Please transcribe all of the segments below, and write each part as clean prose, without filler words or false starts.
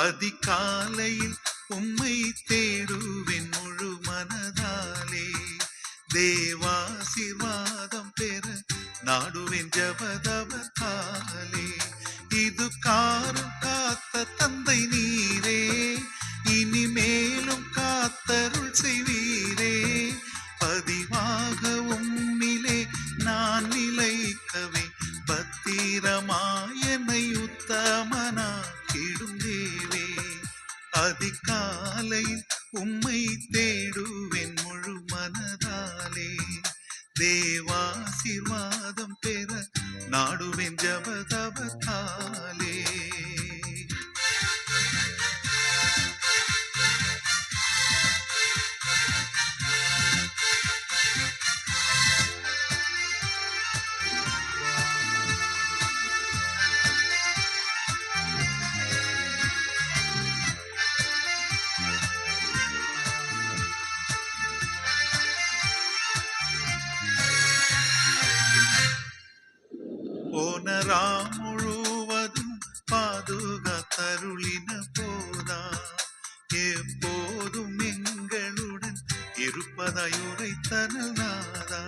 அதிகாலையில் உம்மை தேடுவேன் முழு மனதாலே. தேவாசீர்வாதம் பெற நாடுவேன் ஜபதபத்தாலே. இது காரும் காத்த தந்தை நீரே, இனிமேலும் காத்தருள் செய்வீரே. பதிவாக உம்மிலே நான் நிலைக்கவே பத்திரமாயனை உத்தமனாக்கிடும் தேவே. அதிகாலையில் உம்மை தேடுவேன் முழு மனதாலே. தேவாசீர்வாதம் பெற நாடுவேன் ஜபதபத்தாலே. போனரா முழுவதும் பாதுகாத்தருளின போதா, எப்போதும் எங்களுடன் இருப்பதாய் உரைத்தனல் நாதா.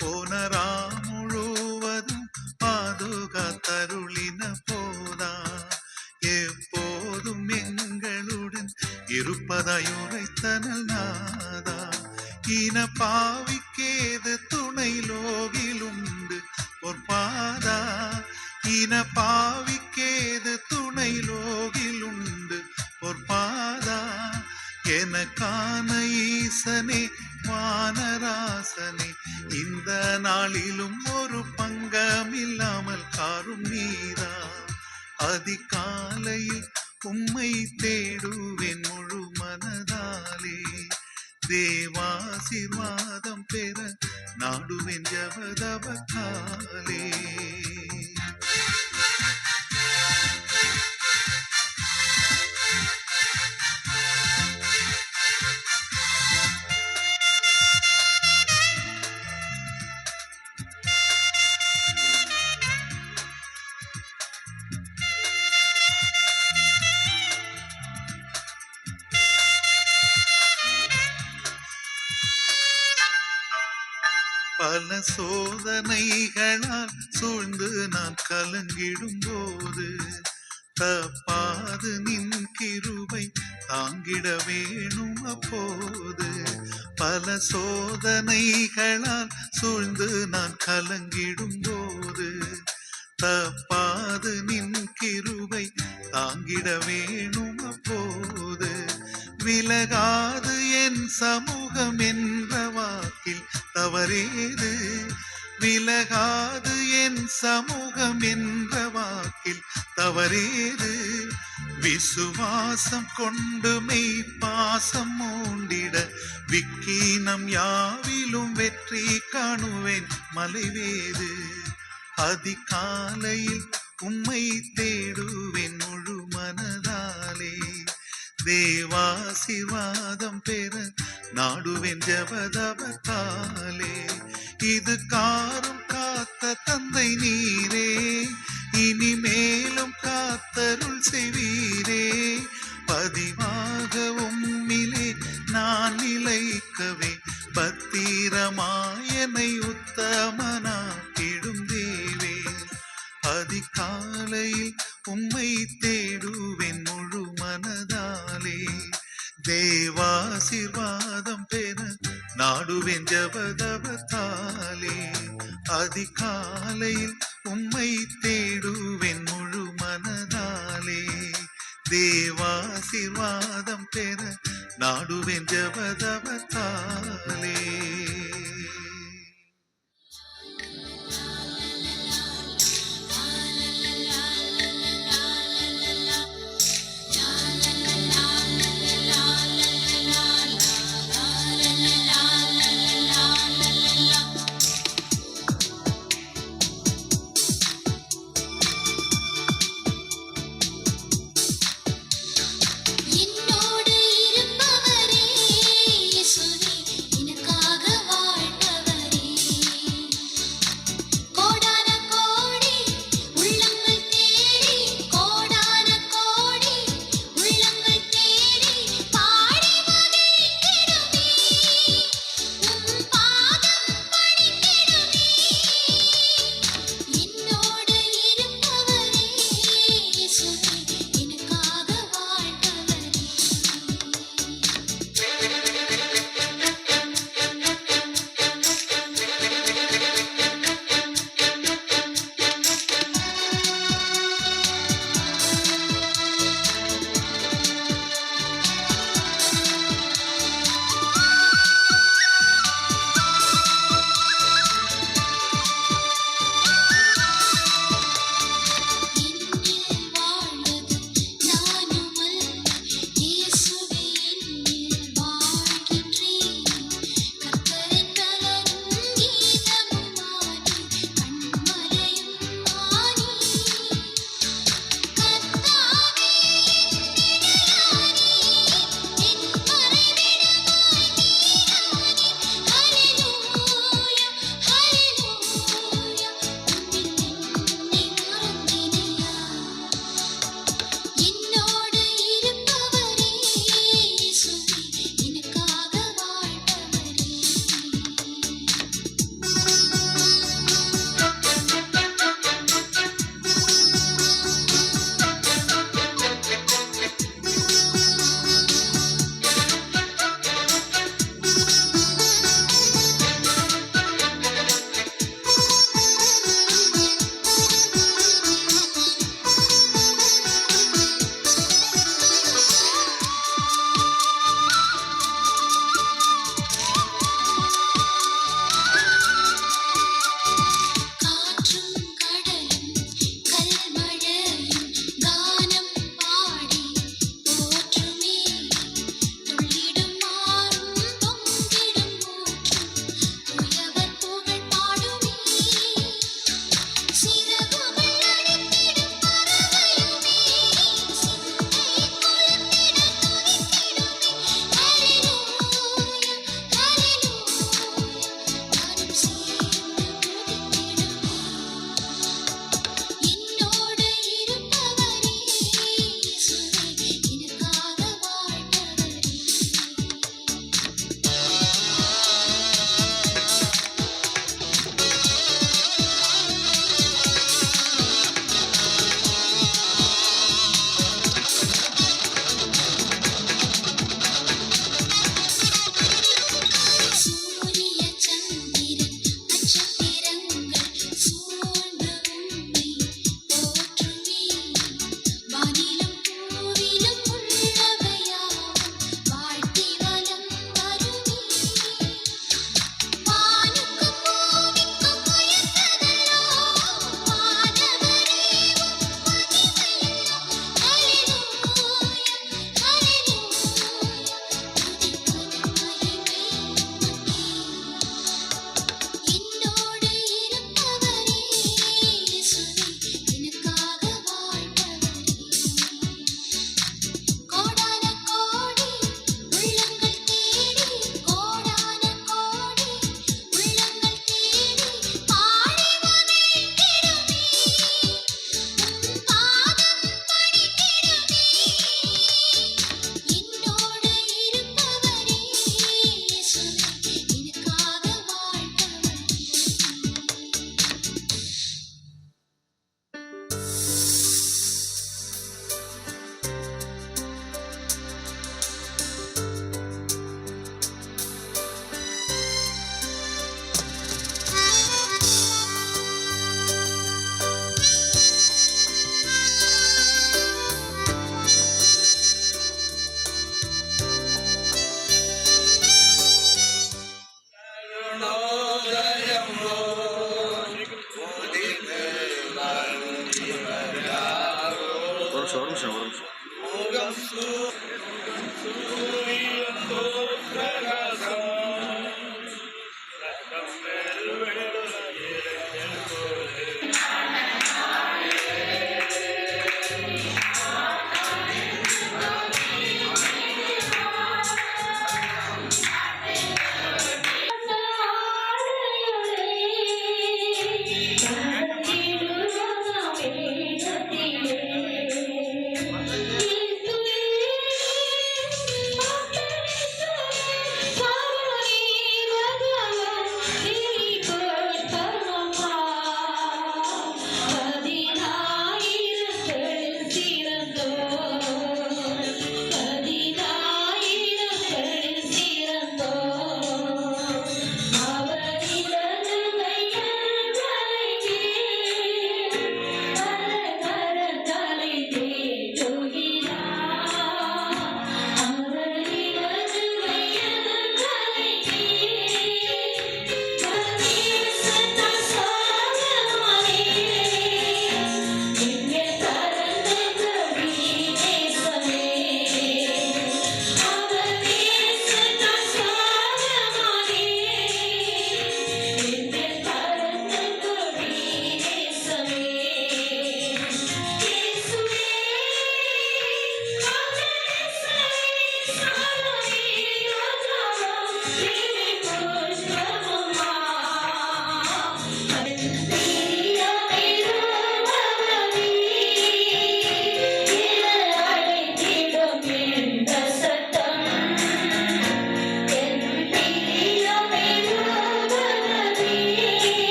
போனரா முழுவதும் பாதுகாத்தருளின போதா, எப்போதும் எங்களுடன் இருப்பதாய் உரைத்தனல் நாதா. இன பாவிக்கேது துணை லோகிலுண்டு பொற்பாதா, இன பாவிக்கேது துணை லோகிலுண்டு பொற்பாதா. எனக்கான ஈசனே வானராசனே, இந்த நாளிலும் ஒரு பங்கமில்லாமல் காரும் நீரா. அதிகாலையில் உம்மை தேடுவேன் முழு மனதாலே. தேவாசீர்வாதம் பெற நாடுவேன் ஜபதபத்தாலே. பல சோதனைகளால் சூழ்ந்து நான் கலங்கிடும் போது, தப்பாது நின் கிருபை தாங்கிட வேணும் அப்போது. பல சோதனைகளால் சூழ்ந்து நான் கலங்கிடும் போது, தப்பாது நின் கிருபை தாங்கிட வேணும் அப்போது. விலகாது என் சமூகம் என்ற வாக்கில் தவறேது, விலகாது என் சமூகம் என்ற வாக்கில் தவறேது. விசுவாசம் கொண்டு மெய் பாசம் மூண்டிட விக்கீனம் யாவிலும் வெற்றி காணுவேன் மலைவேது. அதிகாலையில் உம்மை தேடுவேன் முழு மனதாலே. தேவாசீர்வாதம் பெற நாடுவேன் ஜபதபத்தாலே. இது காரும் காத்த தந்தை நீரே, இனிமேலும் காத்தருள் செய்வீரே. பதிவாக உம்மிலே நான் நிலைக்கவே பத்திரமாயனை உத்தமனாக்கிடும் தேவே. அதிகாலையில் உம்மை தேடுவேன் முழு மனதாலே. தேவாசீர்வாதம் பெற நாடுவேன் ஜபதபத்தாலே. அதிகாலையில் உம்மை தேடுவேன் முழு மனதாலே. தேவாசீர்வாதம் பெற நாடுவேன் ஜபதபத்தாலே. என்னோடு இருப்பவரே இயேசுவே, எனக்கு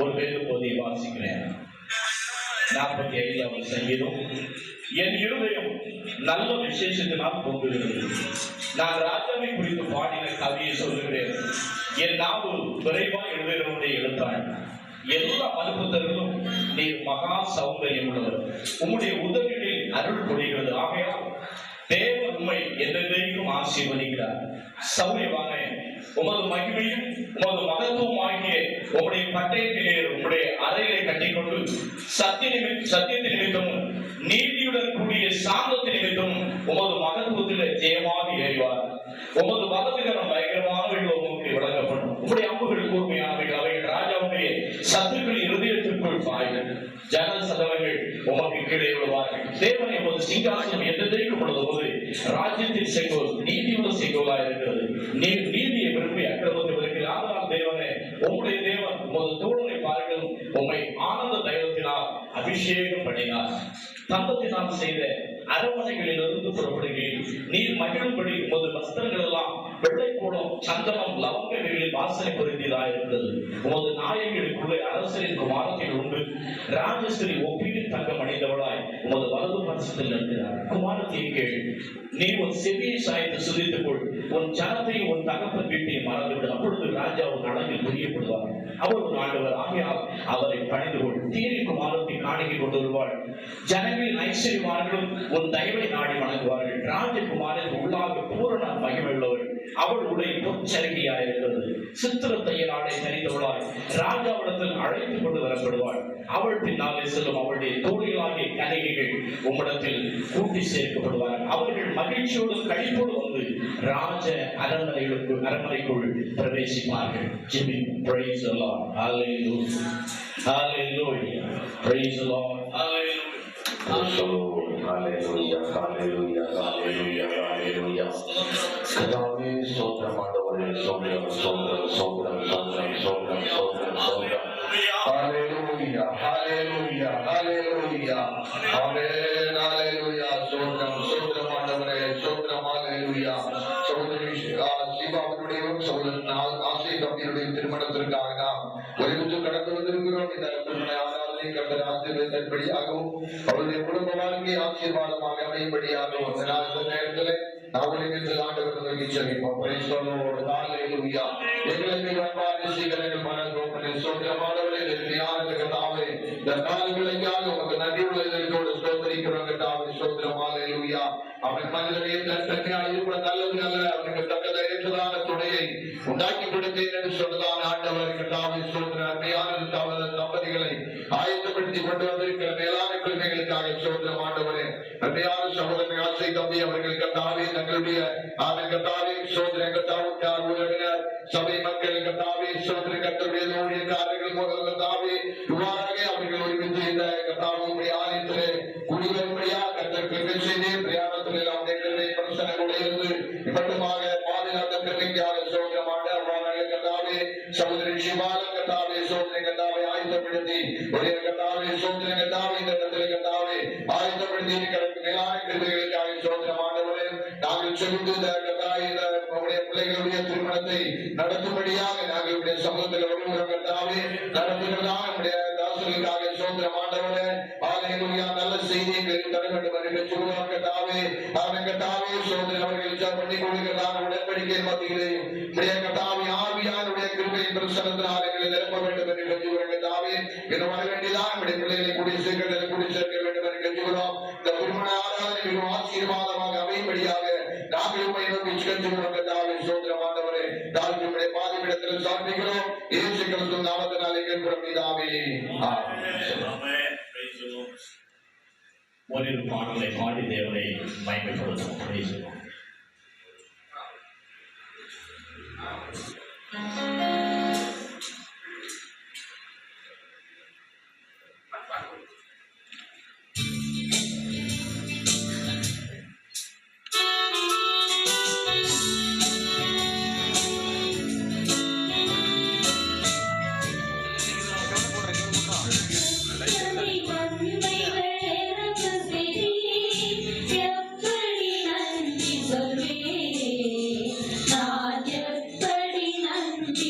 ஒரு வேத போதை வாசிக்கிறேன். 45வது சங்கீதம். என் இருதயம் நல்ல விசேஷத்தினால் பொங்குகிறது. நான் ராஜாவை குறித்து பாடின கவியை சொல்லுகிறேன். என் நாவு விரைவாக எழுதுகிறவனுடைய எழுத்தாள். எல்லா மனுபுத்தர்களும் நீர் மகா சௌந்தரியம் உள்ளவர். உம்முடைய உதவிகளில் அருள் பொழிகிறது. ஆகையால் தேவன் உம்மை என்றென்றைக்கும் ஆசீர்வதிக்கிறார். சௌரியமான உமது மகிமையும் உமது மகத்துவம் ஆகிய உம்முடைய பட்டயத்திலே உம்முடைய அறைகளை கட்டிக்கொண்டு சத்தியத்தின் நிமித்தமும் நீதியுடன் கூடிய சாந்தத்தின் நிமித்தமும் உமது மகத்துவத்திலே ஜெயமாக ஏறிவார். உமது வலதுகரம் பயங்கரமானவைகள் உமக்கு வழங்கப்படும். உம்முடைய அம்புகள் கூர்மையானவைகள். அவைகள் ராஜாவுடைய சத்துருக்களின் இருதயத்திற்குள் பாய்கள். ஜன சதவங்கள் உமக்கு கீழே விடுவார்கள். தேவனை உமது சிங்காசனம் என்றென்றைக்கும் உள்ளது போது ராஜ்யத்தின் செங்கோல் நீதியுள்ள செங்கோலாக இருக்கிறது. நீர் நீதியை விரும்பி அக்கிரமத்தை விரும்புகிறீர். ஆதலால் தேவனே, உம்முடைய தேவன் உமது தோழரை பாருங்கள். உம்மை ஆனந்த தைலத்தினால் அபிஷேகம் பண்ணினார். தந்தத்தினால் செய்த அரண்மனைகளிலிருந்து புறப்படுகிறேன். நீர் மகிழும்படி உமது வஸ்திரங்கள் எல்லாம் வெள்ளை கூடம் சந்தனம் லவங்கங்களில் வாசனை பொருந்தியதாக இருந்தது. உமது நாயகர்களுக்குள்ளே அரசரின் குமாரத்தில் உண்டு. ராஜஸ்ரீ ஒப்பிட்டு தங்கம் அடைந்தவளாய் உமது வலது பட்சத்தில் நிற்கிறார். குமாரத்தையும் கேள். நீ உன் செவியை சாய்த்து சுதித்துக் கொள். உன் ஜனத்தையும் உன் தகப்பன் வீட்டையும் மறந்துவிடு. அப்பொழுது ராஜா உன் அழகில் புரியப்படுவார். அவர் ஒரு ஆண்டவர். ஆகையால் அவரை பணிந்து கொள். தீரி குமாரத்தை காணிக்கை கொண்டு வருவாள். ஜனங்களின் ஐஸ்வர்யமானவர்களும் உன் தயவை நாடி வணங்குவார்கள். ராஜகுமாரின் உள்ளாக பூரண மகிமையுள்ளவள். அவள் உடைய பொற்சரிகையாயிருக்கிறது. சித்திர தையலாடை தனித்தவளாய் ராஜாவிடத்தில் அழைத்துக் கொண்டு வரப்படுவாள். அவள் பின்னாலே செல்லும் அவளுடைய தோழிகளாகிய கன்னிகைகள் உம்மிடத்தில் கூட்டி சேர்க்கப்படுவார்கள். அவர்கள் மகிழ்ச்சியோடு கழிப்போடு வந்து ராஜ அரண்மனைக்குள் பிரவேசிப்பார்கள். Praise the Lord. Hallelujah. Hallelujah. Praise the Lord. Hallelujah. Hallelujah. Hallelujah. Hallelujah. Hallelujah. கர்த்தாவே ஸ்தோத்திரம் ஆண்டவரே. ஸ்தோத்திரம் ஸ்தோத்திரம் ஸ்தோத்திரம் ஸ்தோத்திரம் ஸ்தோத்திரம் ஸ்தோத்திரம் ஸ்தோத்திரம். Hallelujah. Hallelujah. Hallelujah. Amen. Hallelujah. ஸ்தோத்திரம் ஸ்தோத்திரம் ஆண்டவரே. ஸ்தோத்திரம். Hallelujah. சகோதரி சிவாவுடையும் சகோதரன் ஆசை தம்பியுடைய திருமணத்திற்காக நாம் ஒருமித்து கடந்து வந்திருக்கிறோம். இந்த திருமண ஆராதனை கர்த்தர் ஆசீர்வதித்தபடியாகவும் அவருடைய குடும்ப வாழ்க்கை ஆசீர்வாதமாக அமையும்படியாகவும் இந்த நேரத்தில் நாங்களும் இன்று ஆண்டவர் நோக்கி செல்கிறோம். ஹல்லேலூயா. எங்களுக்கு அன்பான சீக்கிரங்கள் மனதோடு சோத்திரமானவரே. கர்த்தாவே, இந்த காலங்களுக்காக உமக்கு நன்றி உள்ளதோடு ஸ்தோத்திரிக்கிறோம். கர்த்தாவே ஸ்தோத்திரம். ஹல்லேலூயா. அவன் மனிதனையே தன்மையாக இருப்பது நல்லது அல்ல. அவனுக்கு தக்கத ஏற்றதான துணையை உண்டாக்கி கொடுத்தேன் என்று சொன்னதான ஆண்டவர். கர்த்தாவே ஸ்தோத்திரம். அருமையான தம்பதிகளை ஆயத்தப்படுத்தி கொண்டு வந்திருக்கிற மேலான கிருமைகளுக்காக ஸ்தோத்திரம் ஆண்டவரே. அருமையான சகோதரன் ஆசை தம்பி அவர்கள் கர்த்தாவே தங்களுடைய கர்த்தாவே ஸ்தோத்திரம் கர்த்தாவுக்கார் உறவினர் சபை மக்கள் கர்த்தாவே ஸ்தோத்திரம் கர்த்தருடைய ஊழியக்காரர்கள் கர்த்தாவே இவ்வாறாக அவர்கள் ஒருமித்து இந்த கர்த்தாவுடைய ஆலயத்திலே குடிவரும்படியா கர்த்தர் கிருபை செய்து பிரயாணத்திலே அவருடைய கிருபை பிரசனங்களோடு இருந்து மட்டுமாக பாதுகாத்த கிருபைக்காக ஸ்தோத்திரம் ஆண்டவரே. கர்த்தாவே சகோதரி சிவாலம் கர்த்தாவே ஸ்தோத்திரம் கர்த்தாவே ஆயத்தப்படுத்தி ஒரே கர்த்தாவே ஸ்தோத்திரம் கர்த்தாவே இந்த இடத்திலே கர்த்தாவே ஆயத்தப்படுத்தி இருக்கிற மேலான கிருபைகளுக்காக ஸ்தோத்திரம் ஆண்டவரே. நாங்கள் செலுத்து நம்முடைய பிள்ளைகளுடைய திருமணத்தை நடத்தும்படியாக நாங்கள் சமூகத்தில் வருகிறோம். கர்த்தாவே நடத்துகிறதாக நம்முடைய தாசர்களுக்காக ஸ்தோத்திரம் ஆண்டவரே. ஹல்லேலூயா. நல்ல செய்தியை தர வேண்டும் என்று சொல்லுவார். கர்த்தாவே கர்த்தாவே ஸ்தோத்திரம் அவர்கள் பண்ணி கொள்கிறதான உடன்படிக்கை மத்தியிலே கர்த்தாவே ஆவியானுடைய கிருபை பிரசன்னத்தினால் எங்களை நிரப்ப வேண்டும் என்று கெஞ்சுகிறோம். கர்த்தாவே இன்னும் வர வேண்டியதான் நம்முடைய பிள்ளைகளை கூடி சேர்க்க வேண்டும் என்று கெஞ்சுகிறோம். இந்த திருமண ஆராதனை மிகவும் ஆசீர்வாதமாக அமையும்படியாக நாங்கள் உம்மை நோக்கி கெஞ்சுகிறோம். கர்த்தாவே ஸ்தோத்திரம் ஆண்டவரே. தாழ்மையுடைய பாதபீடத்தில் சார்பிக்கிறோம். இயேசு கிறிஸ்துவின் நாமத்தினாலே கேட்கிறோம் பிதாவே. ஆமென். ஒரு பாடலை பாடி தேவனை மகிமைப்படுத்தும். எப்படி நன்றி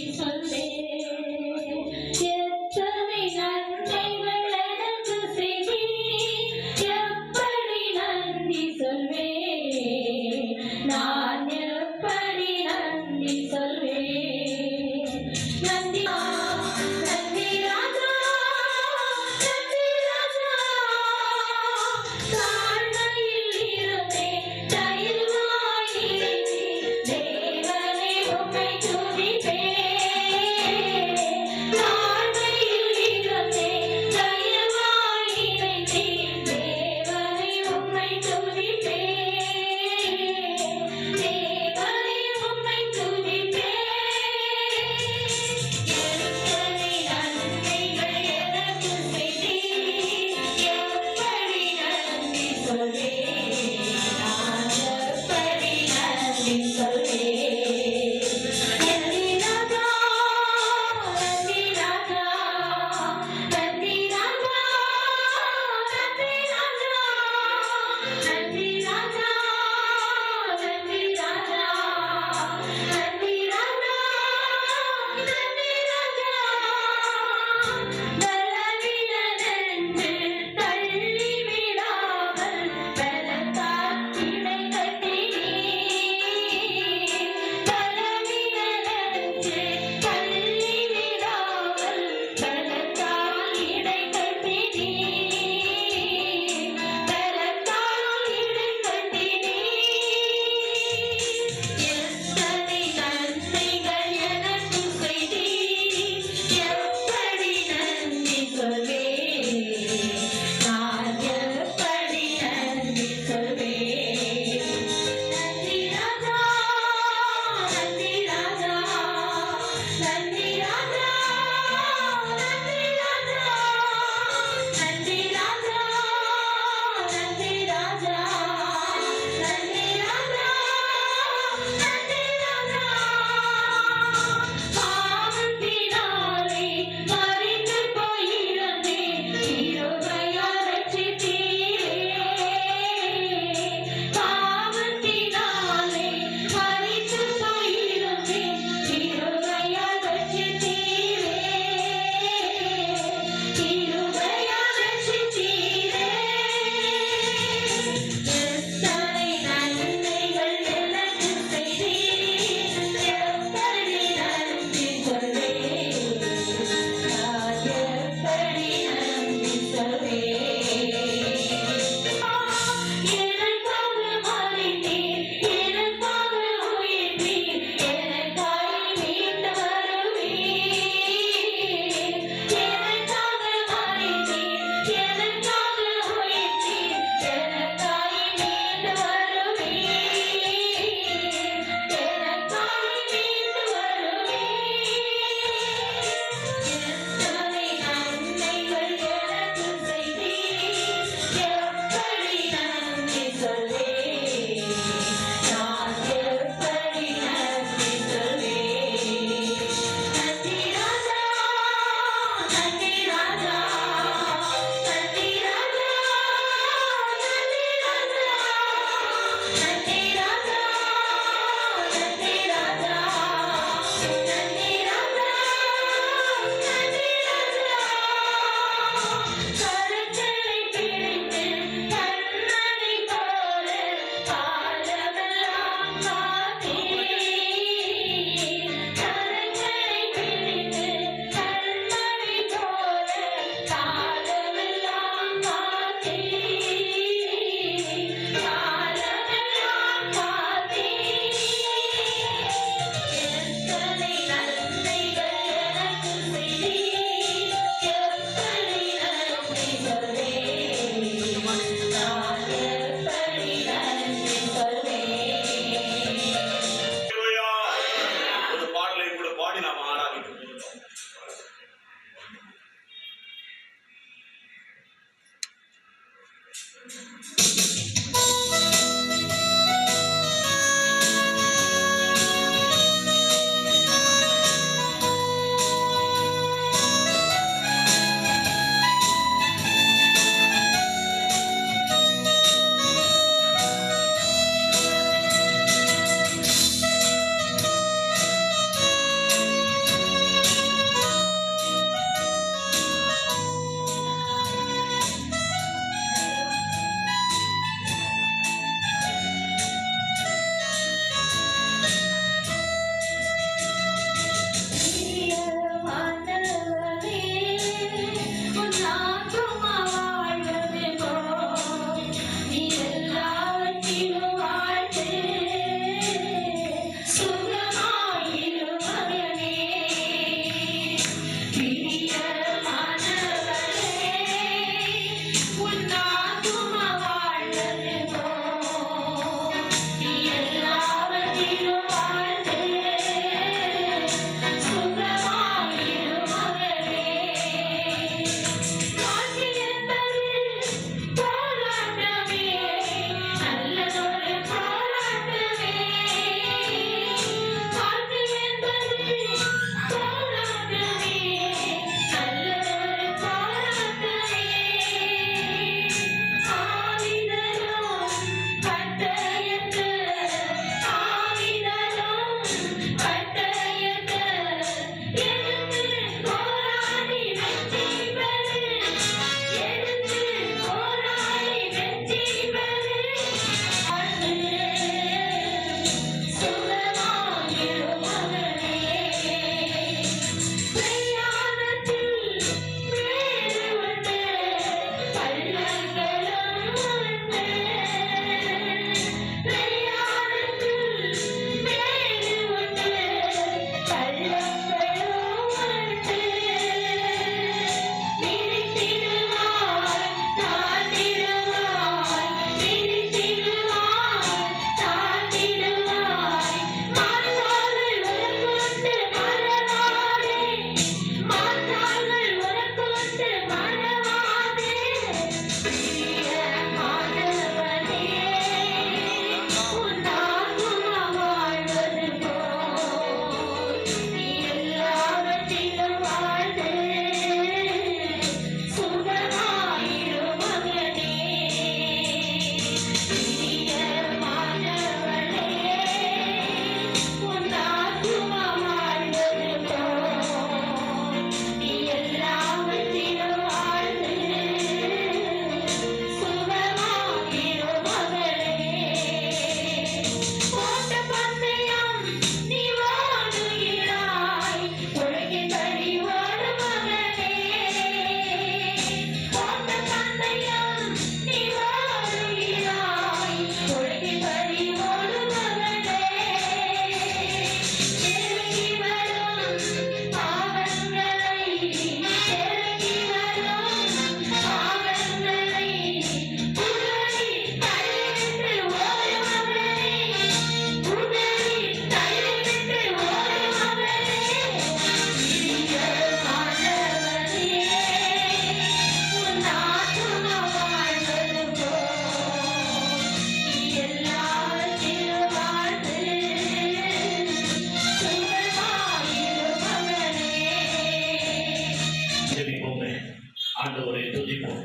ஆண்டவரை துதிப்போம்.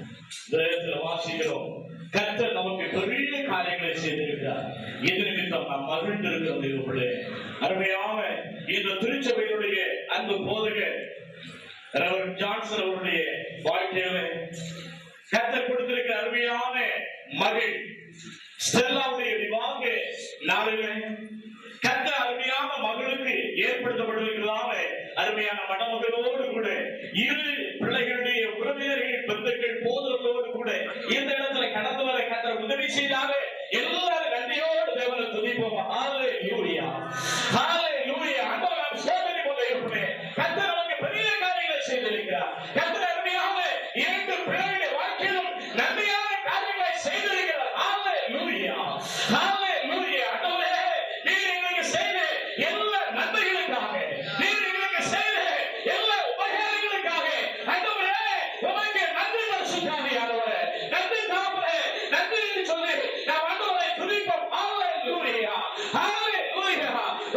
வேதத்தில் வாசிக்கிறோம், கர்த்தர் நமக்கு பெரிய காரியங்களை செய்திருக்கிறார். இது நிமித்தம் நாம் மகிழ்ந்திருக்கிறோம். இவர்களே அருமையான இந்த திருச்சபையினுடைய அன்பு போதகர் ரெவரண்ட் ஜான்சன் அவருடைய வாழ்க்கையில கர்த்தர் கொடுத்திருக்கிற அருமையான மகள் ஸ்டெல்லாவுடைய விவாக நாளிலே கர்த்தர் அருமையான மகளுக்கு ஏற்படுத்தப்பட்டிருக்கிறதான அருமையான மணமகளோடு கூட இரு பிள்ளைகளுடைய உறவினர்கள் பந்துக்கள் போதர்களோடு கூட இந்த இடத்துல கடந்து வர கர்த்தர் உதவி செய்தாரு. எல்லாரும் நன்றியோடு தேவனை துதிப்போம். ஹல்லேலூயா, ஹல்லேலூயா. ஆண்டவர் நாம் சோதனை போல இருப்பே கர்த்தர் நமக்கு பெரிய காரியங்களை செய்திருக்கிறார். கர்த்தர் அருமையான இரண்டு பிள்ளைகளுடைய வாழ்க்கையிலும் நன்மையான காரியங்களை செய்திருக்கிறார். ஹல்லேலூயா, ஹல்லேலூயா. ஆண்டவரே, நீர் எங்களுக்கு செய்த எல்லா நன்மைகளுக்காக, நீர் எங்களுக்கு செய்த எல்லா உபகாரங்களுக்காக ஆண்டவரே உமக்கு நன்றி பரிசுத்தாவி. ஆண்டவரே நன்றி தாப்பரே, நன்றி என்று சொல்லி நாம் ஆண்டவரை துதிப்போம். ஹல்லேலூயா, ஹல்லேலூயா.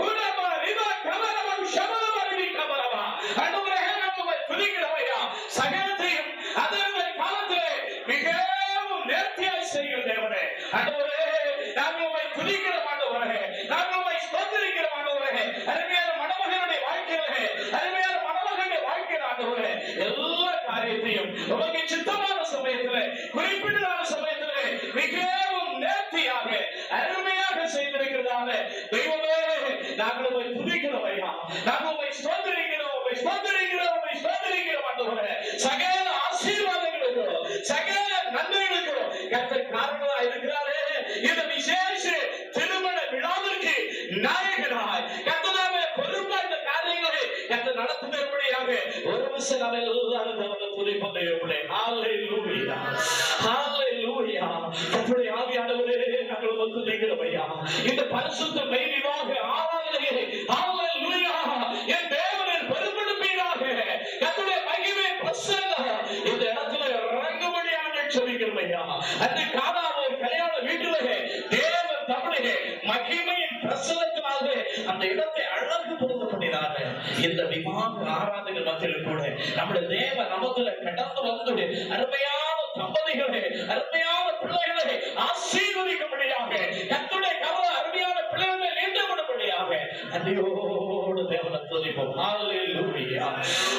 உடமா ரிவா கமரவம் ஷமரவரி கமரவா. ஆண்டவரே நம்மை துதிக்கிறவையா சகலத்தையும் அதனுடைய காலத்திலே மிகவும் நேர்த்தியாய் செய்கிற தேவனே. ஆண்டவரே நாங்கள் உம்மை துதிக்கிறோம். ஆண்டவரே நாங்கள் உம்மை ஸ்தோத்திரிக்கிறோம். ஆண்டவரே அருமையான மணமகனுடைய வாழ்க்கையிலே, அருமையான மணமகனுடைய வாழ்க்கையில் ஆண்டவரே எல்லா காரியத்தையும் உமக்கு சித்தமான சமயத்திலே, குறிப்பிட்டதான சமயத்திலே மிகவும் நேர்த்தியாக அருமையாக செய்திருக்கிறதான தெய்வமே நாங்கள் உம்மை துதிக்கிறோம் ஐயா. நாங்கள் உம்மை ஸ்தோத்திரிக்கிறோம், உம்மை ஸ்தோத்திரிக்கிறோம், உம்மை ஸ்தோத்திரிக்கிறோம். ஆண்டவரே சகல ஆசீர்வாதங்களுக்கும் சகல நன்மைகளுக்கும் கர்த்தர் காரணமா இருக்கிறாரே. இந்த விசேஷ திருமண விழாவிற்கு நாயகனாய் கர்த்தராவே பொறுப்பா இந்த காரியங்களை கர்த்தர் நடத்தும்படியாக ஒரு நிமிஷம் நாம் எல்லாரும் தேவனை துதிப்போம். தேவனே ஹல்லேலூயா, ஹல்லேலூயா. கர்த்தருடைய ஆவியானவரே நாங்கள் உம்மை துதிக்கிறோம் ஐயா. இந்த பரிசுத்த மெய்விவாக ஆராதனையை ஹல்லேலூயா என் தேவனின் பொறுப்பெடுப்பீராக. கர்த்தருடைய மகிமை பிரசன்னம் இந்த இடத்துல இறங்கும்படியாக ஜெபிக்கிறோம் ஐயா. அந்த காணாத ஒரு கல்யாண வீட்டிலே தேவன் தமிழே மகிமையின் பிரசனத்தினால அந்த இடத்தை அழகு பொருத்தப்பட்டினாங்க. இந்த விவாக ஆராதனை மத்தியில் கூட நம்முடைய தேவ நமத்துல கடந்து வந்து அருமையான தம்பதிகளை, அருமையான பிள்ளைகளை ஆசீர்வதிக்கும்படியாக கர்த்தருடைய கவலை அருமையான பிள்ளைகளை நீண்டப்படும்படியாக நன்றியோடு தேவனை துதிப்போம். ஹல்லேலூயா,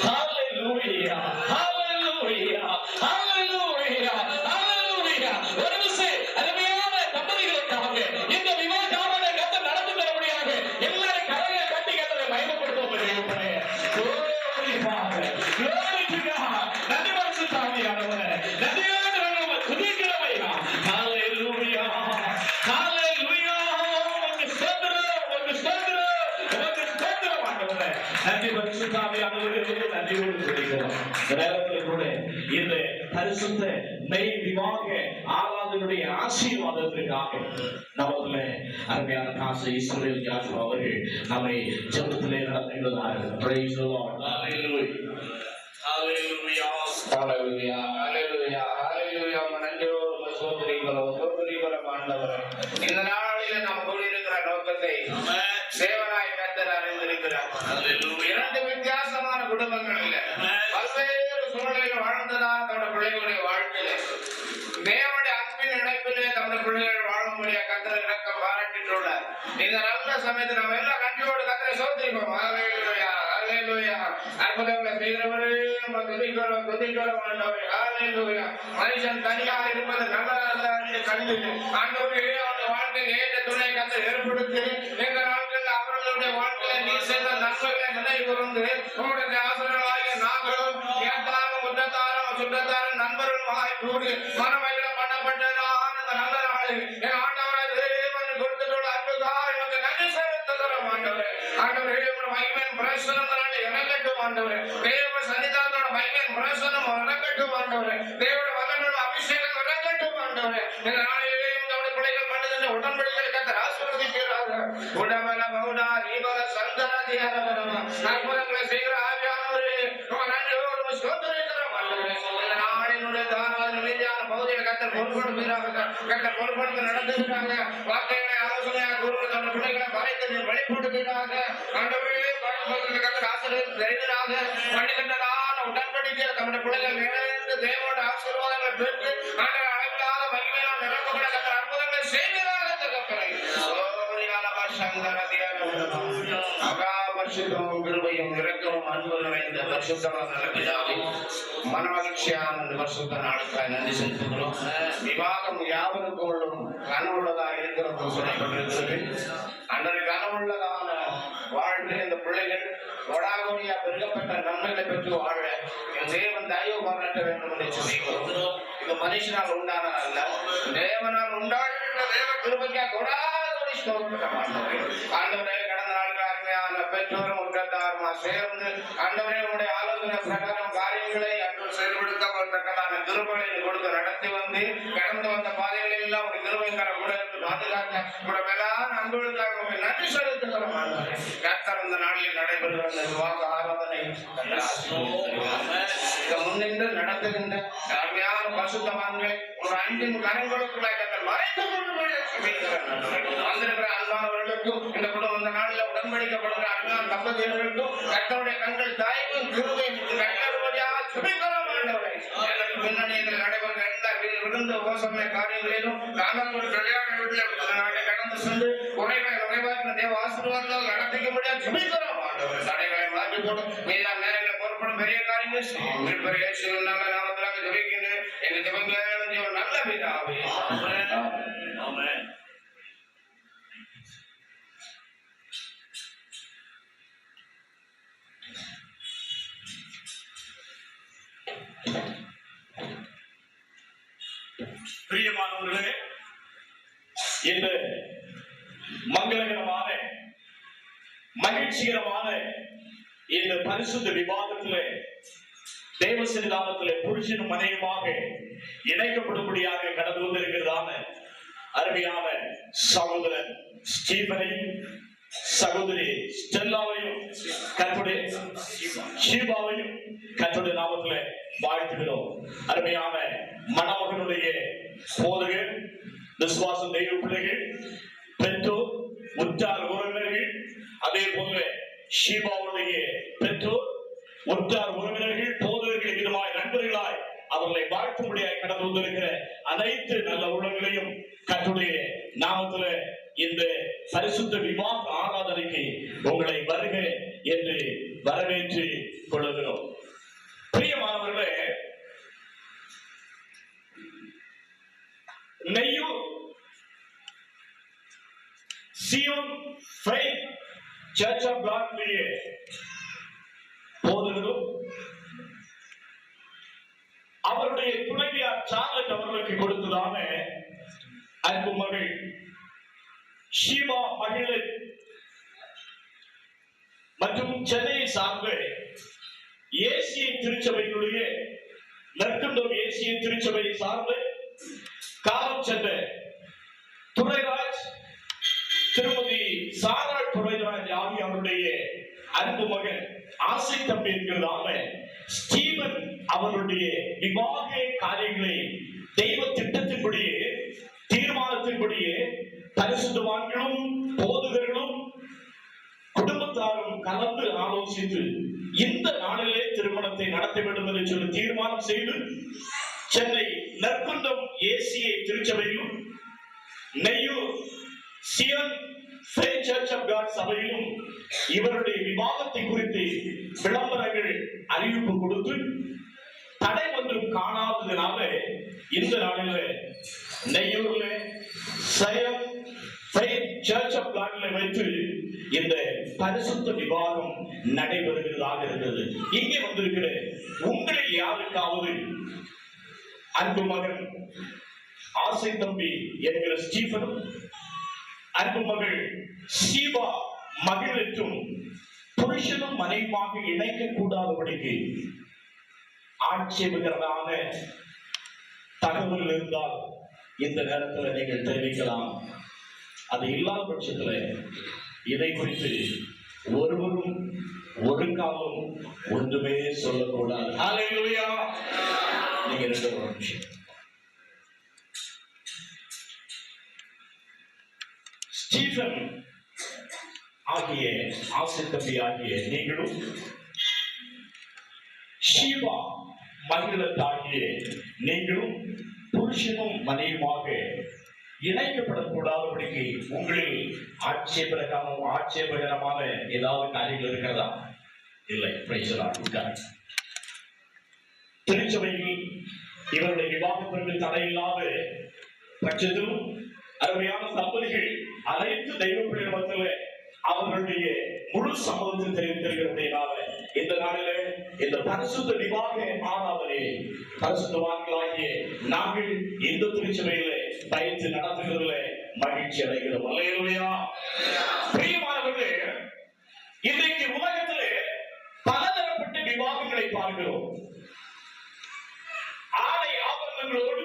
ஹல்லேலூயா, ஹல்லேலூயா, ஹல்லேலூயா, ஹல்லேலூயா. ஒரு நிமிஷம் அருமையான தம்பதிகளுக்காக இந்த விவாகரத்தை கர்த்தர் நடத்தி தரும்படியாக எல்லாரும் கரையை கட்டி கர்த்தரை மகிமைப்படுத்துவோம். நன்றி பரிசுத்தாவி ஆண்டவரே, நன்றியோடு நாங்கள் துதிக்கிறோம் ஐயா. ஹல்லேலூயா, ஹல்லேலூயா. உமக்கு ஸ்தோத்திரம், உமக்கு ஸ்தோத்திரம், உமக்கு ஸ்தோத்திரம் ஆண்டவரே. நன்றி பரிசுத்தாவி ஆண்டவரே, நன்றியோடு துதிக்கிறோம். நேரத்தில் கூட இந்த பரிசுத்த மெய் விவாக ஆராதனுடைய ஆசீர்வாதத்திற்காக நமக்குள்ள அருமையான காசு இஸ்ரவேல் ஜாஷுவா அவர்கள் நம்மை ஜெபத்திலே நடத்துகிறார்கள். Praise the Lord. Hallelujah. Hallelujah. ஹல்லேலூயா, ஹல்லேலூயா, ஹல்லேலூயா. நன்றியோடு ஸ்தோத்திரிக்கிறோம் ஆண்டவரே. இந்த நாளிலே நாம் கூடியிருக்கிற நோக்கத்தை தேவனாய் கர்த்தர் அறிந்திருக்கிறார். இரண்டு வித்தியாசமான குடும்பங்களில் பல்வேறு சூழலில் வாழ்ந்ததான் தன்னுடைய பிள்ளைகளுடைய வாழ்க்கையில தேவனுடைய அன்பின் இணைப்பிலே தன்னுடைய பிள்ளைகள் வாழும்படியா கர்த்தர் இறக்கம் பாராட்டிட்டுள்ளார். இந்த நல்ல சமயத்தில் நம்ம எல்லாம் நன்றியோடு கர்த்தரை ஸ்தோத்திரிப்போம். ஹல்லேலூயா, ஹல்லேலூயா. அற்புதங்களை செய்கிறவரே நம்ம துதிக்கிறோம், துதிக்கிறோம் ஆண்டவரே. ஹல்லேலூயா. மனுஷன் தனியாக இருப்பது நல்லதல்ல என்று கண்டு ஆண்டவரே அவருடைய வாழ்க்கையில் ஏற்ற துணை கர்த்தர் ஏற்படுத்தி எங்க நாட்களில் அவர்களுடைய வாழ்க்கையில நீ செய்த நன்மைகளை நினைவு கூர்ந்து உங்களுடைய ஆசிரியர்களாகிய நாங்களும் ஏற்றாரும் முற்றத்தாரும் சுற்றத்தாரும் நண்பர்களுமாய் கூடி மனமகிழம் பண்ணப்பட்டதான இந்த நல்ல நாளில் என் ஆண்டவரை தேவன் கொடுத்துள்ள அன்புக்காக எனக்கு நன்றி செலுத்துகிறோம் ஆண்டவரே. ஆண்டவரே மகிமையின் பிரசனம் இறங்கட்டும் ஆண்டவரே. தேவ சன்னிதானத்தோட மகிமையின் பிரசனம் இறங்கட்டும் ஆண்டவரே. தேவனுடைய மகனோட அபிஷேகம் இறங்கட்டும் ஆண்டவரே. இந்த நாளிலே நம்முடைய பிள்ளைகள் பண்ணுகின்ற உடன்படிக்கைகளை கர்த்தர் ஆசீர்வதிக்கிறார்கள். உடம்பல பௌடா ரீபல சந்தராதிகாரபரம அற்புதங்களை செய்கிற ஆவியானவரே நன்றியோடு ஸ்தோத்திரிக்கிறோம் ஆண்டவரே. இந்த நாளினுடைய தாராள மீதியான பகுதியில் கர்த்தர் பொறுப்படுத்துகிறாங்க, கர்த்தர் பொறுப்படுத்த நடத்துகிறாங்க. வார்த்தைகளை ஆலோசனையாக கூறுகிற தன்னுடைய பிள்ளைகளை மறைத்து வெளிப்படுத்துகிறாங்க. ஆண்டவரே கர்த்தர் ஆசீர்வதித்து வருகிறாங்க. பண்ணுகின்றதான உடன்படிக்கை நம்முடைய பிள்ளைகள் நிறைந்து தேவனோட ஆசீர்வாதங்களை பெற்று ஆண்டவர் அளவில்லாத மகிமையால் நிரப்பப்பட கர்த்தர் அற்புதங்களை செய்வதாக தகப்பனே. பரிசுத்தமும் கிருபையும் இரக்கமும் அன்பு நிறைந்த பரிசுத்தமான நல்ல பிதாவே, மனமகிழ்ச்சியான இந்த பரிசுத்த நாளுக்காக நன்றி செலுத்துகிறோம். விவாகம் யாவருக்கும் கனவுள்ளதா இருக்கிறது சொல்லப்பட்டிருக்கிறது. அன்றைய கனவுள்ளதான வாழ்க்கை இந்த பிள்ளைகள் கொடாகோடியா பெருகப்பட்ட நன்மைகளை பெற்று வாழ என் தேவன் தயவு பாராட்ட வேண்டும் என்று சொல்லிக்கிறோம். இது மனுஷனால் உண்டான அல்ல, தேவனால் உண்டான தேவ கிருபைக்காக கொடாகோடி ஸ்தோத்திரம் ஆண்டவரே. கடந்த நாட்கள் அருமையான பெற்றோரும் உற்றத்தாருமா சேர்ந்து ஆண்டவரே உங்களுடைய ஆலோசனை பிரகாரம் காரியங்களை அன்று செயல்படுத்தப்பட்டதான கிருபைகளை கொடுத்து நடத்தி வந்து கடந்து வந்த பாதைகளில் எல்லாம் ஒரு கிருபைக்கார கூட இருந்து பாதுகாக்க உங்களுடைய மேலான அன்புகளுக்காக நன்றி செலுத்துகிறோம். கர்த்தர் இந்த நாளில் நடைபெறுகிற இந்த விவாக ஆராதனை முன்னின்று நடத்துகின்ற அருமையான பரிசுத்தவான்களை ஒரு அன்பின் கரங்களுக்குள்ளாய் கர்த்தர் மறைத்துக் கொண்டு வந்திருக்கிற அன்பானவர்களுக்கும் இந்த குடும்பம் இந்த நாளில் உடன்படிக்கப்படுகிற அன்பான தம்பதியர்களுக்கும் கர்த்தருடைய கண்கள் தாய்க்கும் கிருபையும் கர்த்தருடையாக சுபிக்கிறோம். எனக்கு பின்னணியில் நடைபெறுகிற எல்லா விருந்து உபசமய காரியங்களிலும் நாங்கள் ஒரு கல்யாண வீட்டில் கடந்து சென்று உரைவாக்கின தேவ ஆசீர்வாதங்கள் நடத்திக்க முடியாது சுபிக்கிறோம். தடைகளை மாற்றி போடும் மீதான நேரங்களை பொறுப்படும் பெரிய காரியங்கள் செய்யும் நல்ல நாமத்திலாக ஜெபிக்கின்றேன். எங்க ஜெபங்கள் நல்ல பிதாவே. பிரியமானவர்களே, இந்த மங்களகரமான மகிழ்ச்சிகரமான இந்த பரிசுத்த விவாதத்திலே தேவ சன்னிதானத்திலே புருஷனும் மனைவியுமாக இணைக்கப்படும்படியாக கடந்து வந்திருக்கிறதான அருமையான சகோதரன் ஸ்டீபனையும் சகோதரி ஸ்டெல்லாவையும் கர்த்தருடைய ஷீபாவையும் கர்த்தருடைய நாமத்திலே வாழ்த்துகிறோம். அருமையான மணமகனுடைய போதகர், விசுவாச தெய்வ பிள்ளைகள், பெற்றோர், உற்றார் உறவினர்கள், அதே போல ஷீபாவுடைய பெற்றோர், உற்றார் உறவினர்கள், போதகர்கள், விதமாய் நண்பர்களாய் அவர்களை வாழ்த்தும்படியாய் கடந்து வந்திருக்கிற அனைத்து நல்ல உள்ளங்களையும் கர்த்தருடைய நாமத்திலே இந்த பரிசுத்த விவாக ஆராதனைக்கு உங்களை வருக என்று வரவேற்று கொள்ளுகிறோம். பிரியமானவர்களே, Neyyoor Zion faith church of காட்லியே போதகரும் அவருடைய துணைவியார் சார்லட் அவர்களுக்கு கொடுத்ததான அன்பு மகள் ஷீபா மகிழன் மற்றும் சென்னையை சார்ந்த ஏசிய திருச்சபையினுடைய நற்கண்டம் ஏசிய திருச்சபையை சார்ந்த காலம் சென்ற துரைராஜ், திருமதி சாராள் துரைராஜ் ஆகிய அவருடைய அன்பு மகன் ஆசை தம்பி என்கிறதான ஸ்டீவன் அவருடைய விவாக காரியங்களை தெய்வ திட்டத்தின்படியே தீர்மானத்தின்படியே பரிசுத்தவான்களும் போதகர்களும் குடும்பத்தாரும் கலந்து ஆலோசித்து இந்த நாளிலே திருமணத்தை நடத்த வேண்டும் என்று சொல்லி தீர்மானம் செய்து சென்னை நற்குண்டம் ஏசிய திருச்சபையிலும் Neyyoor Zion faith church of God சபையிலும் இவருடைய விவாதத்தை குறித்து விளம்பரங்கள் அறிவிப்பு கொடுத்து தடை ஒன்றும் காணாததுனால இந்த நாளில் நெய்யூர்ல சியோன் ஃபெய்த் சர்ச் ஆஃப் காட்ல வைத்து இந்த பரிசுத்த விவாதம் நடைபெறுகிறதாக இருந்தது. இங்கே வந்திருக்கிற உங்களில் யாருக்காவது அன்பு மகன் ஆசை தம்பி என்கிற ஸ்டீபனும் அன்பு மகள் ஷீபா மகிழற்றும் புருஷனும் மனைவியாக இணைக்க கூடாதபடிக்கு ஆட்சேபகரமான தகவல் இருந்தால் இந்த நேரத்தில் நீங்கள் தெரிவிக்கலாம். அது இல்லாத பட்சத்தில் இதை குறித்து ஒருவரும் ஒரு காலம் ஒன்றுமே சொல்லக்கூடாது. ஹல்லேலூயா. நீங்க ரெண்டு நிமிஷம் ஸ்டீபன் ஆகிய ஆசை தம்பி ஆகிய நீங்களும் ஷீபா மகிழத்தாகிய நீங்களும் புருஷனும் மனைவியுமாக இணைக்கப்படக்கூடாதபடிக்கு உங்களில் ஆட்சேபகரமான ஏதாவது காரியங்கள் இருக்கிறதா? இல்லை. திருச்சபையில் இவருடைய விவாதத்திற்கு தடையில்லாத பட்சத்திலும் அருமையான தம்பதிகள் அனைத்து தெய்வ பிள்ளைகள் அவர்களுடைய முழு சம்மதத்தை தெரிவித்திருக்கிறபடியால இந்த நாளிலே இந்த பரிசுத்த விவாக ஆராதனையை பரிசுத்தவான்களாகிய நாங்கள் இந்த திருச்சபையிலே பயிற்சி நடத்துகிறதுல மகிழ்ச்சி அடைகிறோம். அல்லேலூயா. பிரியமானவர்களே, இன்றைக்கு உலகத்திலே பலதரப்பட்ட விவாகங்களை பார்க்கிறோம். ஆடை ஆபரணங்களோடு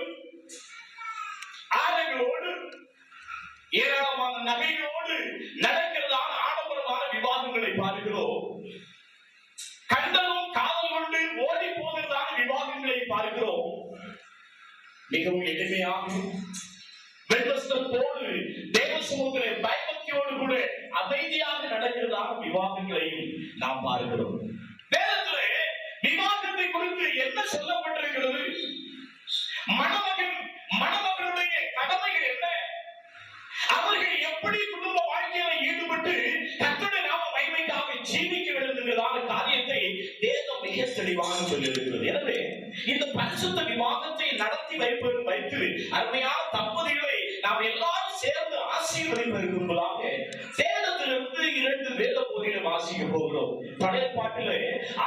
ஏராளமான நகைகளோடு நடக்கிறதான ஆடம்பரமான விவாதங்களை பார்க்கிறோம். கண்டதும் காதல் கொண்டு ஓடி போகிறதான விவாதங்களை பார்க்கிறோம். மிகவும் எளிமையாக வெண்வஸ்திரத்தோடு தேவ சமூகத்திலே பயபக்தியோடு கூட அமைதியாக நடக்கிறதான விவாதங்களையும் நாம் பார்க்கிறோம். வேதத்திலே விவாதத்தை குறித்து என்ன சொல்லப்பட்டிருக்கிறது? மணமகனுடைய கடமைகள் என்ன? அவர்கள் எப்படி குடும்ப வாழ்க்கையில ஈடுபட்டு கர்த்தருடைய நாம மகிமைக்காக ஜீவிக்க வேண்டும் என்கிறதான காரியத்தை வேதம் மிக தெளிவாக சொல்லியிருக்கிறது. எனவே இந்த பரிசுத்த விவாதத்தை நடத்தி வைத்து அருமையான தம்பதிகளை நாம் எல்லாரும் சேர்ந்து ஆசீர்வதிப்பதற்கும்பதாக வேதத்திலிருந்து 2 வேத பகுதிகளை வாசிக்க போகிறோம். பழைய பாட்டிலே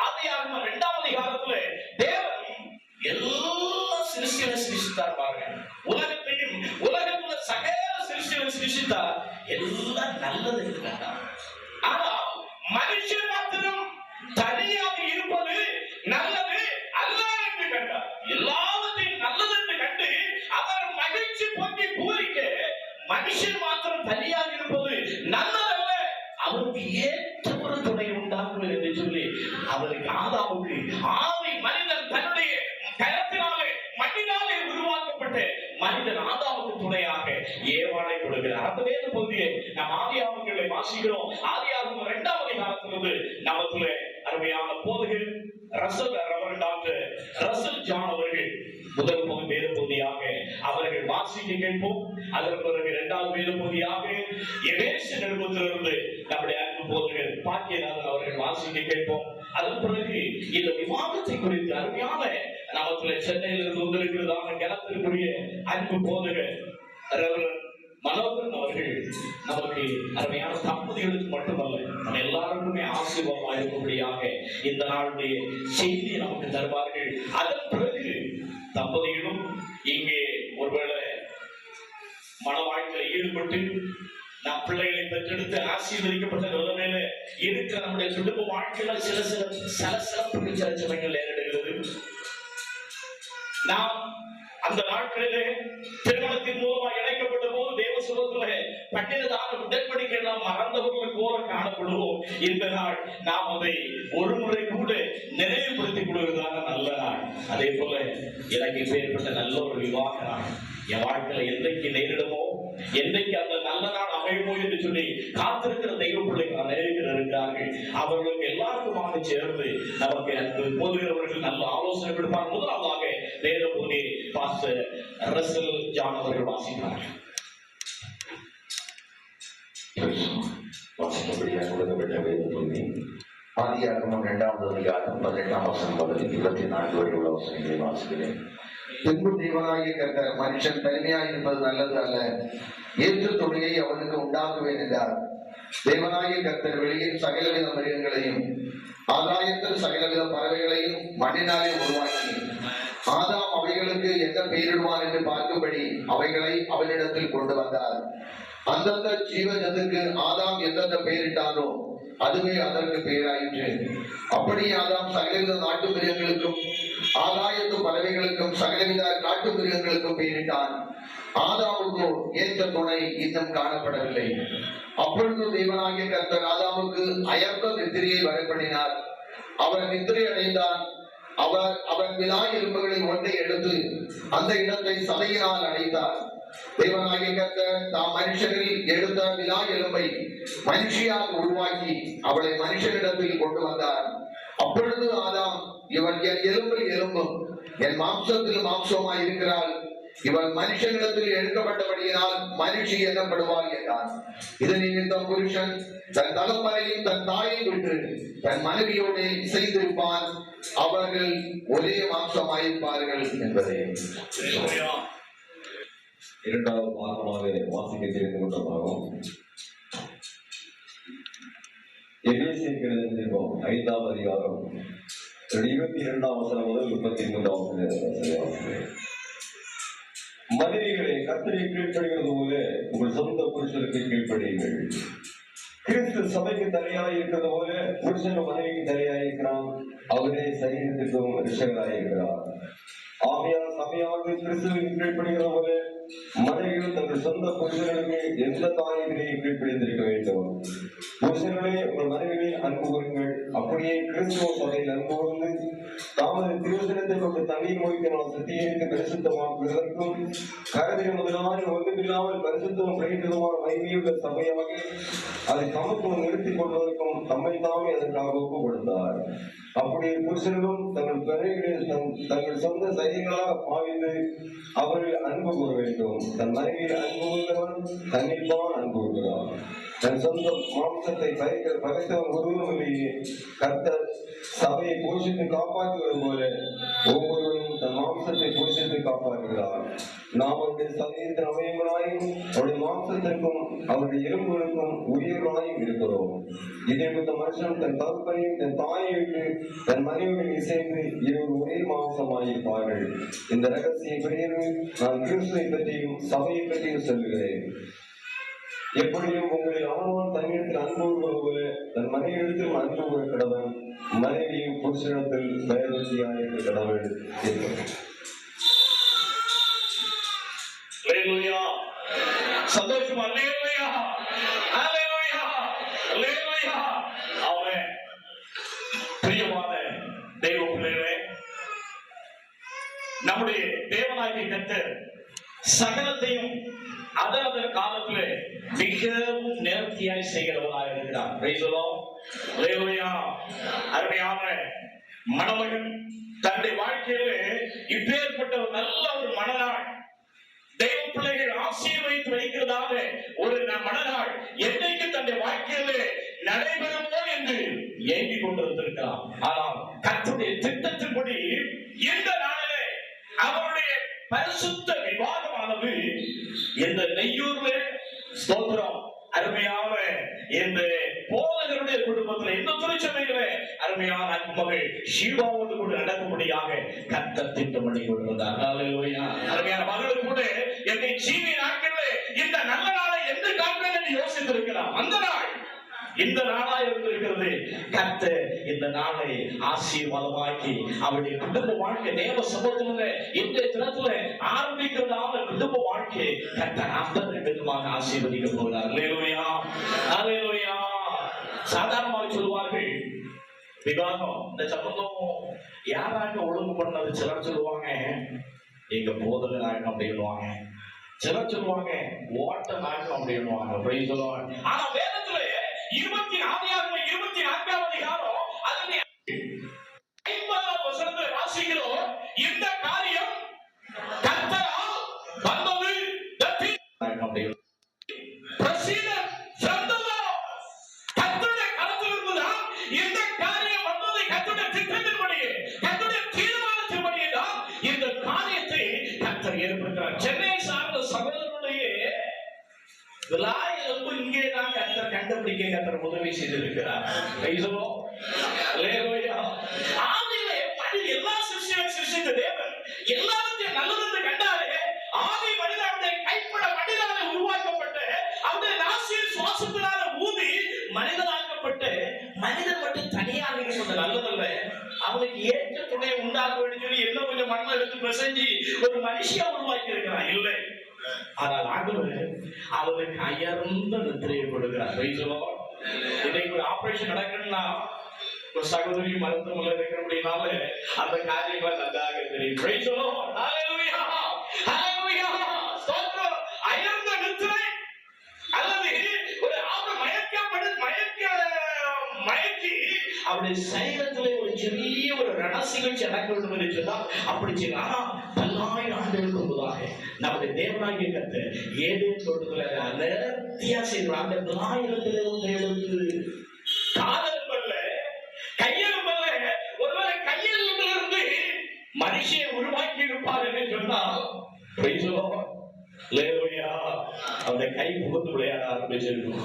ஆதியாகமம் 2ஆம் அதிகாரத்திலே தேவன் எல்லா சிருஷ்டிகளை சிருஷ்டித்தார். பாருங்க, உலகத்துல சகல சிருஷ்டிகளை சிருஷ்டித்தார். எல்லாம் நல்லது இருக்கிறாங்க. ஆனால் மனுஷன் மாத்திரம் தனியாக இருப்பது நல்லது அல்ல என்று கண்டார். எல்லாவற்றையும் நல்லது என்று கண்டு அவர் மகிழ்ச்சி பொங்கி பூரிக்க மனுஷன் மாத்திரம் தனியாக இருப்பது நல்லதல்ல, அவருக்கு ஏற்ற ஒரு துணை உண்டாகும் என்று சொல்லி அவருக்கு ஆதாமுக்கு ஆதி மனிதன் தன்னுடைய கரத்தினாலே மண்ணினாலே உருவாக்கப்பட்ட மனிதன் ஆதாமுக்கு துணையாக ஏவாளை கொடுக்கிறார். அந்த வேத பகுதியை நாம் ஆதியாகமங்களை வாசிக்கிறோம். ஆதியாகமம் 2ஆம் அதிகாரத்திலிருந்து நமக்குள்ள அருமையான போதகர் டாக்டர் ரசல் ஜான் அவர்கள் முதல் வேத பகுதியாக அவர்கள் வாசிக்க கேட்போம். அதற்கு பிறகு 2வது வேத பகுதியாக எபேசு நிருபத்திலிருந்து நம்முடைய அன்பு போதகர் பாக்கியநாதன் அவர்கள் வாசிக்க கேட்போம். அதன் பிறகு இந்த விவாதத்தை குறித்து அருமையான நமக்குள்ள சென்னையிலிருந்து வந்திருக்கிறதான கனத்திற்குரிய அன்பு போதகர் மனோகரன் அவர்கள் நமக்கு அருமையான தம்பதிகளுக்கு மட்டுமல்ல நம்ம எல்லாருக்குமே ஆசீர்வாதமாக இருக்கும்படியாக இந்த நாளுடைய செய்தியை நமக்கு தருவார்கள். அதன் பிறகு தம்பதிகளும் இங்கே ஒருவேளை மன வாழ்க்கையில ஈடுபட்டு நம் பிள்ளைகளை பெற்றெடுத்து ஆசீர்வதிக்கப்பட்ட நிலைமையில இருக்கிற நம்முடைய குடும்ப வாழ்க்கையில சில சிறப்புகள் சில சமயங்கள் ஏற்படுகிறது. நாம் அந்த நாட்களிலே திருமணத்தின் மூலமா இணைக்கப்பட்ட போது தேவ சுரத்துல பட்டினதான உடன்படிக்கை நாம் மறந்தவர்களுக்கு போல காணப்படுவோம். இந்த நாள் நாம் அதை ஒரு முறை கூட நினைவுபடுத்திக் கொள்வதான நல்ல நாள். அதே போல எனக்கு இப்பேற்பட்ட நல்ல ஒரு விவாக நாள் என் வாழ்க்கையில என்றைக்கு நேரிடுமோ, என்றைக்கு அந்த நல்ல நாள் அமையுமோ என்று சொல்லி காத்திருக்கிற தெய்வ பிள்ளைகள் அநேகர் இருக்கிறார்கள். அவர்களுக்கு எல்லாருக்குமாக சேர்ந்து நமக்கு அன்பு போதுகிறவர்கள் நல்ல ஆலோசனை கொடுப்பார். முதலாவதாக வேத பகுதி பாஸ்டர் ரசல் ஜான் அவர்கள் வாசிக்கிறார்கள். வாசிக்கப்படியாக கொடுக்கப்பட்ட வேத பகுதி ஆதியாகமம் 2ஆம் அதிகாரம் 18ஆம் வசனம் முதல் 24 வரை உள்ள வசனங்களை வாசிக்கிறேன். பின்பு தேவனாகிய கர்த்தர் மனுஷன் தனிமையாக இருப்பது நல்லது அல்ல, ஏற்ற துணையை அவனுக்கு உண்டாக்குவேன் என்றார். தேவனாகிய கர்த்தர் வெளியில் சகலவித மிருகங்களையும் ஆகாயத்தில் சகலவித பறவைகளையும் மண்ணினாலே உருவாக்கி ஆதாம் அவைகளுக்கு என்ன பெயரிடுவான் என்று பார்க்கும்படி அவைகளை அவனிடத்தில் கொண்டு வந்தார். அந்தந்த ஜீவ ஜந்துக்கு ஆதாம் எந்தெந்த பெயரிட்டானோ அதுவே அதற்கு பெயராயிற்று. அப்படி ஆதாம் சகலவித நாட்டு மிருகங்களுக்கும் ஆகாயத்து பறவைகளுக்கும் சகலவித காட்டு மிருகங்களுக்கும் பெயரிட்டான். ஆதாமுக்கு ஏற்ற துணை இன்னும் காணப்படவில்லை. அப்பொழுது தேவனாகிய கர்த்தர் ஆதாமுக்கு அயர்ந்த நித்திரையை வரப்பண்ணினார். அவர் நித்திரை அடைந்தான். அவன் விலா எலும்புகளில் ஒன்றை எடுத்து அந்த இடத்தை சதையினால் அடைத்தார். தேவனாகிய கர்த்தர் தாம் மனுஷனில் எடுத்த விலா எலும்பை மனுஷியாக உருவாக்கி அவளை மனுஷனிடத்தில் கொண்டு வந்தார். அப்பொழுது ஆதாம் இவன் என் எலும்பில் எலும்பும் என் மாம்சத்தில் மாம்சமாய் இருக்கிறாள். இவன் மனுஷனிடத்தில் எடுக்கப்பட்டபடியினால் மனுஷி எனப்படுவாள் என்றான். இது நிமித்தம் புருஷன் தன் தகப்பனையும் தன் தாயையும் விட்டு தன் மனைவியோடு இசைந்திருப்பான், அவர்கள் ஒரே மாம்சமாயிருப்பார்கள் என்பதே. இரண்டாவது பாகமாக வாசிக்க தெரிந்து கொண்டதாகும். எபேசியர் எழுதின நிருபம் 5ஆம் அதிகாரம் 22ஆம் வசனம் முதல் 33ஆம் வசனம். மனைவிகளை கர்த்தரை கீழ்ப்படுகிறது போல உங்கள் சொந்த புருஷனுக்கு கீழ்ப்படியுங்கள். கிறிஸ்து சபைக்கு தலையாய் இருக்கிறது போல புருஷன் மனைவிக்கு தலையாய் இருக்கிறான். அவரே சரீரத்துக்கும் ரிஷகராய் இருக்கிறார். ஆகையால் சபையானது கிறிஸ்துவுக்கு கீழ்ப்படுகிறது போல மனைவிகள் தங்கள் சொந்த புருஷர்களுக்கு எந்த தாயிலேயே கீழ்ப்படிந்திருக்க வேண்டும். புருஷர்களே உங்கள் மனைவிகளை அன்பு கூறுங்கள். அப்படியே கிறிஸ்துவ சபையில் அன்பு கூர்ந்து தாமது திருவசனத்தை கொண்டு தண்ணீர் மொழித்தினால் சத்தியத்தை பரிசுத்தமாக்குவதற்கும் கருதிய முதலான ஒன்றுமில்லாமல் பரிசுத்தமும் பிரகிதமான மகிமையுள்ள சபையாக அதை தமக்கு நிறுத்திக் கொள்வதற்கும் தம்மை தாமே அதற்காக ஒப்பு கொடுத்தார். அப்படியே புருஷர்களும் தங்கள் மனைவிகளை தங்கள் சொந்த சரீரங்களாக பாவித்து அவர்கள் அன்பு கூற வேண்டும். தன் மனைவியில் அன்பு கூறுகிறவன் தன்னில்தான் அன்பு கூறுகிறான். தன் சொந்த மாம்சத்தை பகைத்தவன் ஒருவரும் இல்லையே. கர்த்தர் சபையை போஷித்து காப்பாற்றுவது போல ஒவ்வொருவரும் தன் மாம்சத்தை போஷித்து காப்பாற்றுகிறார். நாம் அவருடைய சமயத்தின் அவயங்களாயும் அவருடைய மாம்சத்திற்கும் அவருடைய எலும்புகளுக்கும் உயிர்களாயும் இருக்கிறோம். இதே மனுஷன் தன் தகப்பனையும் தன் தாயை விட்டு தன் மனைவியுடன் இசைந்து இருவர் ஒரே மாம்சமாயிருப்பார்கள். இந்த ரகசிய பெரியது நான் கிறிஸ்துவை பற்றியும் சபையை பற்றியும் சொல்லுகிறேன். எப்படியும் உங்களில் அவனவன் தன்னிடத்தில் அன்பு போல தன் மனைவியிடத்தில் அன்பு கூற கடவன், மனைவியும் புருஷனிடத்தில் பயபக்தியாயிருக்க கடவுள். சந்தோஷம். அல்லேலூயா, அல்லேலூயா, அல்லேலூயா. ஆமென். பிரியமான தெய்வ பிள்ளைகளே, நம்முடைய தேவனாகிய கர்த்தர் சகலத்தையும் அதன் காலத்திலே மிகவும் நேர்த்தியாய் செய்கிறவனாக இருக்கிறார். அருமையான மணமகன் தன்னுடைய வாழ்க்கையிலே இப்பேற்பட்ட ஒரு நல்ல ஒரு மணநாள் தெய்வ பிள்ளைகள் ஆசீர்வதித்து வைக்கிறதாக ஒரு மணநாள் என்னைக்கு தன்னுடைய வாழ்க்கையிலே நடைபெறுமோ என்று ஏங்கிக் கொண்டிருந்திருக்கலாம். ஆனால் கர்த்தருடைய திட்டத்தின்படி இந்த நாளிலே அவருடைய பரிசுத்த விவாதமானது இந்த நெய்யூர்ல ஸ்தோத்திரம் அருமையான இந்த போதகருடைய குடும்பத்தில் இந்த திருச்சபையில அருமையான அன்புமகள் ஷீபாவோடு கூட நடக்கும்படியாக கர்த்தர் திட்டம் பண்ணி கொண்டிருந்தார். அருமையான மகளுக்கு கூட என்னை ஜீவி நாட்களில் இந்த நல்ல நாளை எந்த காண்பேன் என்று யோசித்திருக்கலாம். அந்த நாள் இந்த நாளா இருந்திருக்கிறது. கர்த்தர் இந்த நாளை ஆசீர்வாதமாக்கி அவருடைய குடும்ப வாழ்க்கை தேவ சமூகத்துல இன்றைய தினத்துல ஆரம்பிக்கிறதான குடும்ப வாழ்க்கை கர்த்தர் அத்தனை விதமாக ஆசீர்வதிக்க போகிறார். அல்லேலூயா, அல்லேலூயா. சாதாரணமாக சொல்லுவார்கள் விவாகம் இந்த சம்பந்தம் யாராக ஒழுங்கு பண்ணது. சிலர் சொல்லுவாங்க எங்க போதகராக அப்படின்னுவாங்க, சிலர் சொல்லுவாங்க ஓட்ட நாட்டம் அப்படின்னுவாங்க. ஆனா வேதத்துல 24ஆம் அதிகாரம் அதில் 50ஆம் வசனத்தை வாசிக்கிறோம். இந்த காரியம் கர்த்தரால் வந்தது. கர்த்தருடைய கரத்திலிருந்துதான் இந்த காரியம் வந்தது. கர்த்தருடைய திட்டத்தின்படியே கர்த்தருடைய தீர்மானத்தின்படியே தான் இந்த காரியத்தை கர்த்தர் ஏற்படுத்தினார். சென்னை சார்ந்த சகோதரனுடைய இங்கே தான் கர்த்தர் கண்டுபிடிக்க கர்த்தர் உதவி செய்திருக்கிறார். எல்லா சிருஷ்டித்த தேவன் எல்லாத்தையும் நல்லது கண்டாலே ஆதி மனிதனுடைய கைப்பட மனிதனால உருவாக்கப்பட்ட அவருடைய நாசியில் சுவாசத்தினால ஊதி மனிதனாக்கப்பட்ட மனிதன் மட்டும் தனியாக சொன்ன நல்லதல்ல, அவனுக்கு ஏற்ற துணையை உண்டாக்க வேண்டும் சொல்லி என்ன கொஞ்சம் மண்ணை எடுத்து பிசைஞ்சு ஒரு மனுஷியா உருவாக்கி இருக்கிறான். இல்லை, ஆனால் ஆண்டவர் அவனுக்கு அயர்ந்த நித்திரையை கொடுக்கிறார். இன்னைக்கு ஒரு ஆபரேஷன் நடக்கணும்னா ஒரு சகோதரி மருத்துவமனை இருக்கிற அப்படின்னால அந்த காரியங்கள் நன்றாக தெரியும். அயர்ந்த நித்திரை அல்லது ஒரு மயக்கி அவருடைய சரீரத்திலே ஒரு சிறிய ஒரு ரகசியம் நடக்க வேண்டும் என்று சொன்னால் அப்படி செய்யலாம். ஆனா 10,000 ஆண்டுகளுக்கு முன்பதாக நம்முடைய தேவனாகிய கர்த்தர் ஏதேன் தோட்டத்துல நேர்த்தியா செய்வார். அந்த விநாயகத்திலே ஒன்று எடுத்து காலம்பல்ல கையெழும்பல்ல, ஒருவேளை கையெழும்பிலிருந்து மனுஷியை உருவாக்கி இருப்பார் என்று சொன்னால் அவருடைய கை புகுந்து விளையாட ஆரம்பிச்சிருக்கும்.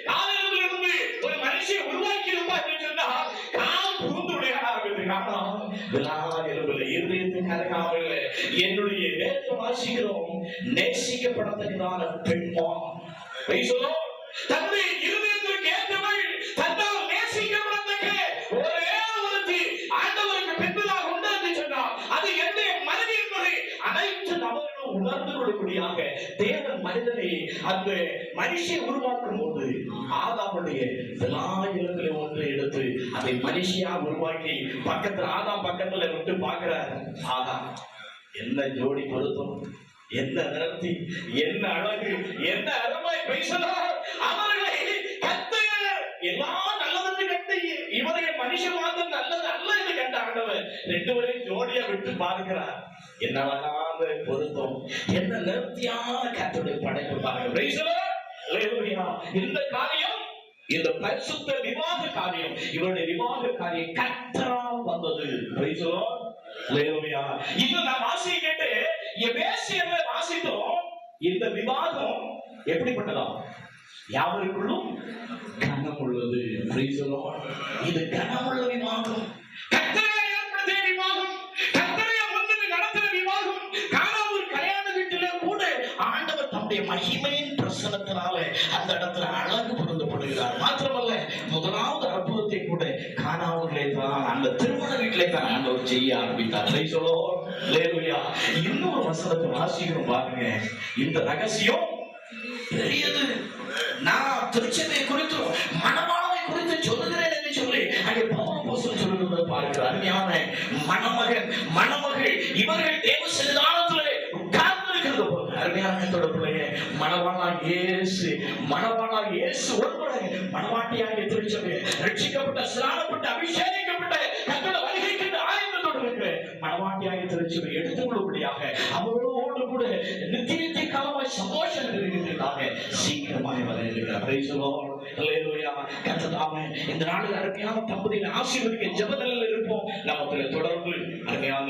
காலிலிருந்து ஒரு மனுஷியை உருவாக்கி இருப்பார் என்று சொன்னால் கால் புகுந்து விளையாட ஆரம்பிச்சிருக்காங்க. இருதயத்துக்கு அருகாமல் என்னுடைய வேதத்தை வாசிக்கிறோம். நேசிக்கப்படத்தக்கதான பெண்மான் தன்னுடைய இருதயத்திற்கு ஏற்றவள், தன்னால் நேசிக்கப்படத்தக்க ஒரே ஒருத்தி ஆண்டவருக்கு பெண்களாக உண்டு என்று சொன்னார். அது என்னுடைய மனைவி என்பதை அனைத்து நபர்களும் உணர்ந்து கொள்ளக்கூடியாக தேவன் மனிதனை அந்த மனுஷியை உருவாக்கும் போது ஆதாமுடைய விநாயகத்திலே ஒன்றை எடுத்து அதை மனுஷியா உருவாக்கி பக்கத்துல ஆதாம் பக்கத்துல விட்டு பார்க்கிறார். ஆதாம் என்ன ஜோடி பொருத்தம், என்ன நிறத்தி, என்ன அழகு, என்ன அருமை பேசலாம். அவர்களை கர்த்தர் எல்லாம் நல்லது கட்டு இவரை மனுஷன் மாத்திரம் நல்லது அல்ல என்று கண்ட ஆண்டவர் 2 பேரையும் ஜோடியா விட்டு பார்க்கிறார். என்ன அழகான பொருத்தம், என்ன நேர்த்தியான கர்த்தருடைய படைப்பு பாருங்க. இந்த காரியம், இந்த பரிசுத்த விவாக காரியம், இவருடைய விவாக காரியம் கர்த்தரால் வந்தது. இது நான் வாசியை கேட்டு எபேசியர்ல வாசித்தோம். இந்த விவாதம் எப்படிப்பட்டதா? யாவருக்குள்ளும் கனம் உள்ளது. இது கனமுள்ள விவாதம், கர்த்தரை ஏற்படுத்திய விவாதம், கர்த்தரை முன்னிட்டு நடத்தின விவாதம். கானாவூர் கல்யாண வீட்டிலே கூட ஆண்டவர் தம்முடைய மகிமையின் பிரசனத்தினால அந்த இடத்துல அழகு பொருந்தப்படுகிறார். மாத்திரமல்ல, முதலாவது அற்புதத்தை கூட கானாவூரிலே தான், அந்த திருமண வீட்டிலே தான் ஆண்டவர் செய்ய ஆரம்பித்தார். இன்னொரு வசனத்தை வாசிக்கிறோம் பாருங்க. இந்த ரகசியம் பெரியது. நான் திருச்சபை குறித்து, மணவாளனை குறித்து சொல்லுகிறேன் என்று சொல்லி அங்கே பவுல் சொல்லுகிறது பார்க்கிறார். அருமையான மணமகன், மணமகள் இவர்கள் தேவ சன்னிதானத்திலே உட்கார்ந்து இருக்கிறது போல. அருமையான தொடர்புடைய மணவாளனாகிய இயேசு ஒருவரை மணவாட்டியாகிய திருச்சபை ரட்சிக்கப்பட்ட, ஸ்நானப்பட்ட, அபிஷேகிக்கப்பட்ட, கர்த்தருடைய வருகைக்கு ஆயத்தத்தோடு இருக்கிற மணவாட்டியாகிய திருச்சபை எடுத்துக்கொள்ளும்படியாக அவரோடு கூட நித்திய காலமாய் சந்தோஷம் இருக்கிறதாக சீக்கிரமாய் வர இருக்கிறார். இந்த நாளில் அருமையான தம்பதியை ஆசீர்வதிக்க ஜெபத்தில் இருப்போம். நமக்கு தொடர்பு அருமையான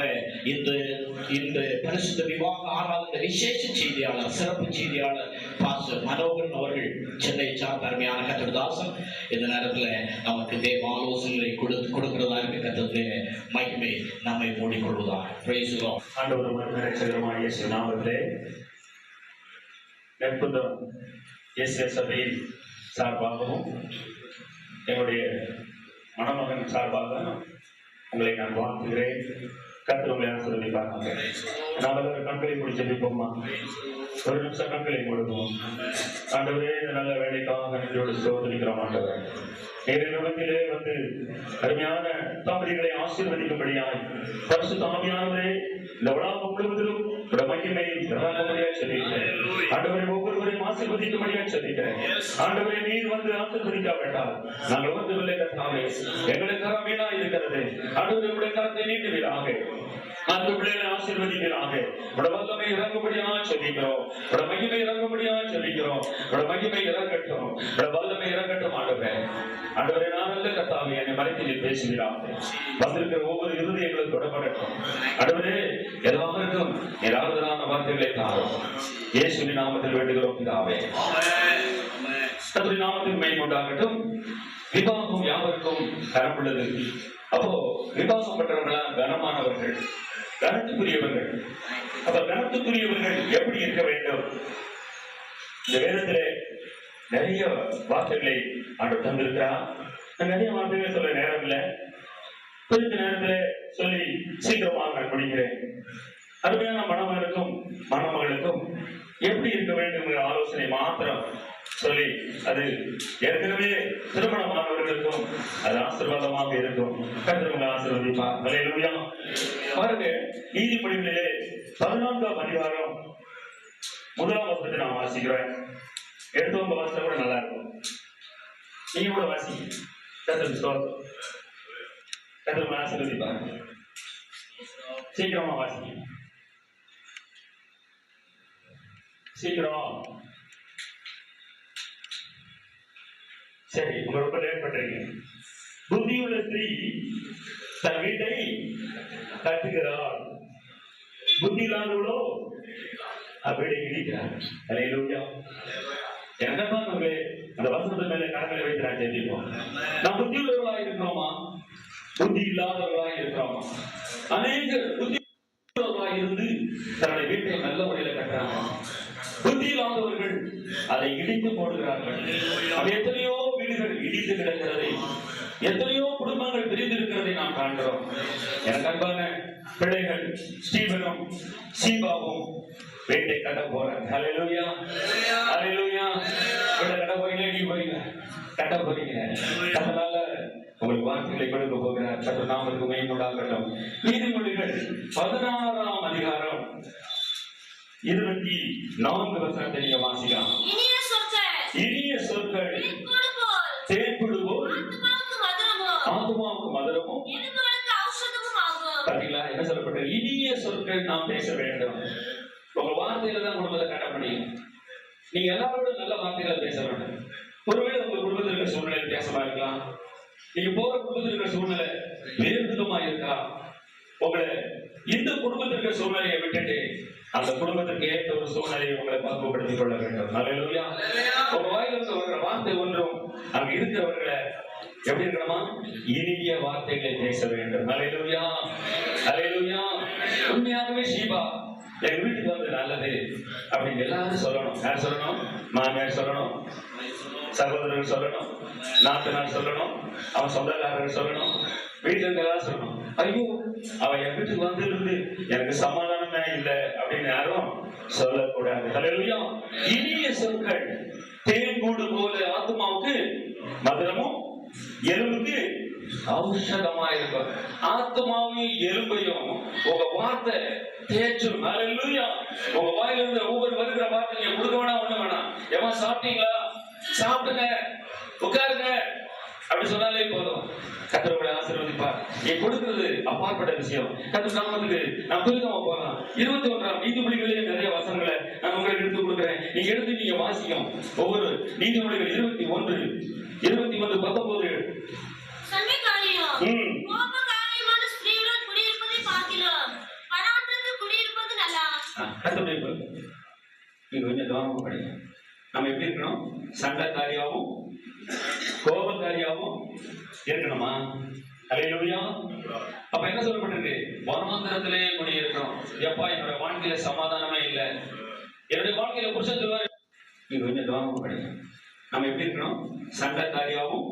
இந்த பரிசுத்த விவாக ஆராதனை விசேஷ செய்தியாளர், சிறப்பு செய்தியாளர் பாஸ்டர் மனோகரன் அவர்கள், சென்னை சார்ந்த அருமையான கர்த்தர் தாசன் இந்த நேரத்தில் நமக்கு தேவ ஆலோசனைகளை கொடுக்கிறதா இருக்க கர்த்தருடைய மகிமை நம்மை மூடிக்கொள்வதா. ஆண்டவர் நாமத்திலே நெற்புதம் சபையின் சார்பாகவும் என்னுடைய மணமகன் சார்பாக உங்களை நான் வாழ்த்துகிறேன். கர்த்தர் உங்களை ஆசீர்வதிப்பாராக. நாம கண்களை மூடி ஜெபிப்போமா? ஒரு நிமிஷம் கண்களை மூடுவோம். ஆண்டவரே, இந்த நல்ல வேலைக்காக நன்றியோடு சோதரிக்கிறோம். ஆண்டவர் நேரிலே வந்து அருமையான தம்பதிகளை ஆசீர்வதிக்கும்படியாய் பரிசுத்த ஆவியானவரே இந்த உலகம் முழுவதிலும் மகிமை இறங்கும்படியா சொல்லிட்டேன். ஆண்டவரை ஒவ்வொருவரையும் ஆசீர்வதிக்கும்படியா சொல்லிட்டேன். ஆண்டவரை நீர் வந்து ஆசீர்வதிக்காவிட்டால் நாங்கள் வந்து வில்லை கட்டாவே எங்களுக்கு கரமீனா இருக்கிறது. ஆண்டவரை உடைய கரத்தை நீட்டுவீராக, அந்த பிள்ளைகளை ஆசீர்வதிக்கிறாங்க. வல்லமை இறங்கும்படியா சொல்லிக்கிறோம், மகிமை இறங்கும்படியா சொல்லிக்கிறோம். மகிமை இறங்கட்டும், வல்லமை இறங்கட்டும். ஆண்டவரே நான் அல்ல கர்த்தாவே, என்னை மறைத்து நீர் பேசுகிறாங்க. வந்திருக்கிற ஒவ்வொரு இருதயங்களும் தொடப்படட்டும். ஆண்டவரே, எல்லாருக்கும் ஏராளமான வார்த்தைகளை தாரும். இயேசுவின் நாமத்தில் வேண்டுகிறோம் பிதாவே. கர்த்தருடைய நாமத்தில் மகிமை உண்டாகட்டும். விவாகம் யாவருக்கும் தரப்பட்டது. அப்போ விவாகம் பெற்றவர்களா கனமானவர்கள், கனத்துக்குரியவர்கள். அப்ப கனத்துக்குரியவர்கள் எப்படி இருக்க வேண்டும்? இந்த வேதத்திலே நிறைய வார்த்தைகளை ஆண்டு தந்திருக்கிறார். நிறைய வார்த்தைகளை சொல்ல நேரம் இல்லை, கொஞ்ச நேரத்துல சொல்லி சீக்கிரமாக நான் முடிக்கிறேன். அருமையான மணமகனுக்கும் மணமகளுக்கும் எப்படி இருக்க வேண்டும் என்ற ஆலோசனை மாத்திரம் சொல்லி, அது ஏற்கனவே திருமணமானவர்களுக்கும் அது ஆசீர்வாதமாக இருக்கும். கர்த்தர் ஆசீர்வதிப்பார். அல்லேலூயா. பாருங்க, நீதிமொழிகளிலே 14ஆம் அதிகாரம் 1ஆம் வசனத்தை நான் வாசிக்கிறேன். எடுத்தவங்க வாசித்தா கூட நல்லா இருக்கும். நீங்க கூட வாசிங்க. கர்த்தருக்கு ஸ்தோத்திரம். கர்த்தர் ஆசீர்வதிப்பார். சீக்கிரமா வாசிங்க. சீக்கிரம். சரி, உங்க ரொம்ப லேட் பண்றீங்க. புத்தியுள்ள ஸ்திரீ தன் வீட்டை கட்டுகிறாள், புத்தி இல்லாதவளோ அவ்வீடை இடிக்கிறார். அல்லேலூயா. என்னவே அந்த வசனத்து மேல கரங்களை வைத்து நான் ஜெபிப்போம். நாம் புத்தி உள்ளவர்களாக இருக்கிறோமா, புத்தி இல்லாதவர்களாக இருக்கிறோமா? அநேகர் புத்தி உள்ளவர்களாக இருந்து தன்னுடைய வீட்டை நல்ல முறையில கட்டுறாங்க. புத்தி இல்லாதவர்கள் அதை இடித்து போடுகிறார்கள். அது எத்தனையோ வீடுகள் இடித்து கிடக்கிறதை, எத்தனையோ குடும்பங்கள் பிரிந்திருக்கிறதை நாம் காண்கிறோம். எனக்கு அன்பான பிள்ளைகள் ஸ்டீபனும் சீபாவும் வீட்டை கட்ட போறாங்க. ஹல்லேலூயா, ஹல்லேலூயா. வீட்டை கட்ட போறீங்க, நீ போறீங்க, கட்ட போறீங்க. அதனால உங்களுக்கு வார்த்தைகளை கொடுக்க போகிறார். கர்த்தர் நாமத்துக்கு மகிமை உண்டாகட்டும். நீதிமொழிகள் 16ஆம் அதிகாரம் 24 வசனத்தை நீங்க வாசிக்கலாம். இனிய சொற்கள் தேன்புழு போல் ஆத்துமாவுக்கு மதுரமும். பாத்தீங்களா என்ன சொல்லப்பட்டது? இனிய சொற்கள் நாம் பேச வேண்டும். உங்க வார்த்தையில தான் குடும்பத்தை கட்ட முடியும். நீங்க எல்லாரோட நல்ல வார்த்தைகளை பேச வேண்டும். ஒருவேளை உங்க குடும்பத்தில் இருக்கிற சூழ்நிலை வித்தியாசமா இருக்கலாம். நீங்க போற குடும்பத்தில் இருக்கிற சூழ்நிலை வேறு விதமா இருக்கலாம். உங்களை இந்த குடும்பத்தில் இருக்கிற சூழ்நிலையை விட்டுட்டு அந்த குடும்பத்திற்கு ஏற்ற ஒரு சூழ்நிலையை உங்களை பக்குவப்படுத்திக் கொள்ள வேண்டும். ஹல்லேலூயா. உங்க வாயிலிருந்து வருகிற வார்த்தை ஒன்றும் அங்க இருக்கிறவர்களை எப்படி இருக்கணுமா? இனிய வார்த்தைகளை பேச வேண்டும். ஹல்லேலூயா, ஹல்லேலூயா. உண்மையாகவே ஷீபா எங்க வீட்டுக்கு வந்து நல்லது அப்படின்னு எல்லாரும் சொல்லணும். யார் சொல்லணும்? மாமியார் சொல்லணும், சகோதரர்கள் சொல்லணும், நாத்தனார் சொல்லணும், அவன் சொந்தக்காரர்கள் சொல்லணும், வீட்டுல இருக்க சொல்லணும். ஐயோ, அவன் என் வீட்டுக்கு வந்து இருந்து எனக்கு சமாதானமே இல்லை அப்படின்னு யாரும் சொல்லக்கூடாது. ஹல்லேலூயா. இனிய சொற்கள் தேன் கூடு போல ஆத்துமாவுக்கு மதுரமும் எலும்புக்கு ஔஷதமா இருக்கும். ஆத்துமாவையும் எலும்பையும் உங்க வார்த்தை தேய்ச்சும். ஹல்லேலூயா. உங்க வாயிலிருந்து ஒவ்வொரு வருகிற வார்த்தை நீங்க கொடுக்க வேணாம், ஒண்ணு வேணாம். எவா சாப்பிட்டீங்களா, சாப்பிடுங்க, உட்காருங்க அப்படி சொன்னாலே போதும். கர்த்தர் உங்களை ஆசீர்வதிப்பார். நீ கொடுக்கிறது அப்பாற்பட்ட விஷயம். கர்த்தர் நாமத்துக்கு நாம் துரிதமா போகலாம். 21ஆம் நீதிமொழிகளிலே நிறைய வசனங்களை நான் உங்களுக்கு எடுத்து கொடுக்கிறேன். நீங்க எடுத்து நீங்க வாசிக்கும். ஒவ்வொரு நீதிமொழிகள் 21:19 கொஞ்சம் கவனமா படிங்க. நம்ம எப்படி இருக்கணும்? சண்டைக்காரியாவும் கோபக்காரியாவும் இருக்கணுமா? ஹல்லேலூயா. அப்ப என்ன சொல்லப்பட்டிருக்கு? வனாந்தரத்திலே குடியிருக்கணும். எப்பா என்னோட வாழ்க்கையில சமாதானமே இல்லை, என்னுடைய வாழ்க்கையில புருஷன் சொல்லுவாரு. நீங்க கொஞ்சம் கவனமா படிங்க. நம்ம எப்படி இருக்கணும்? சண்டைக்காரியாவும்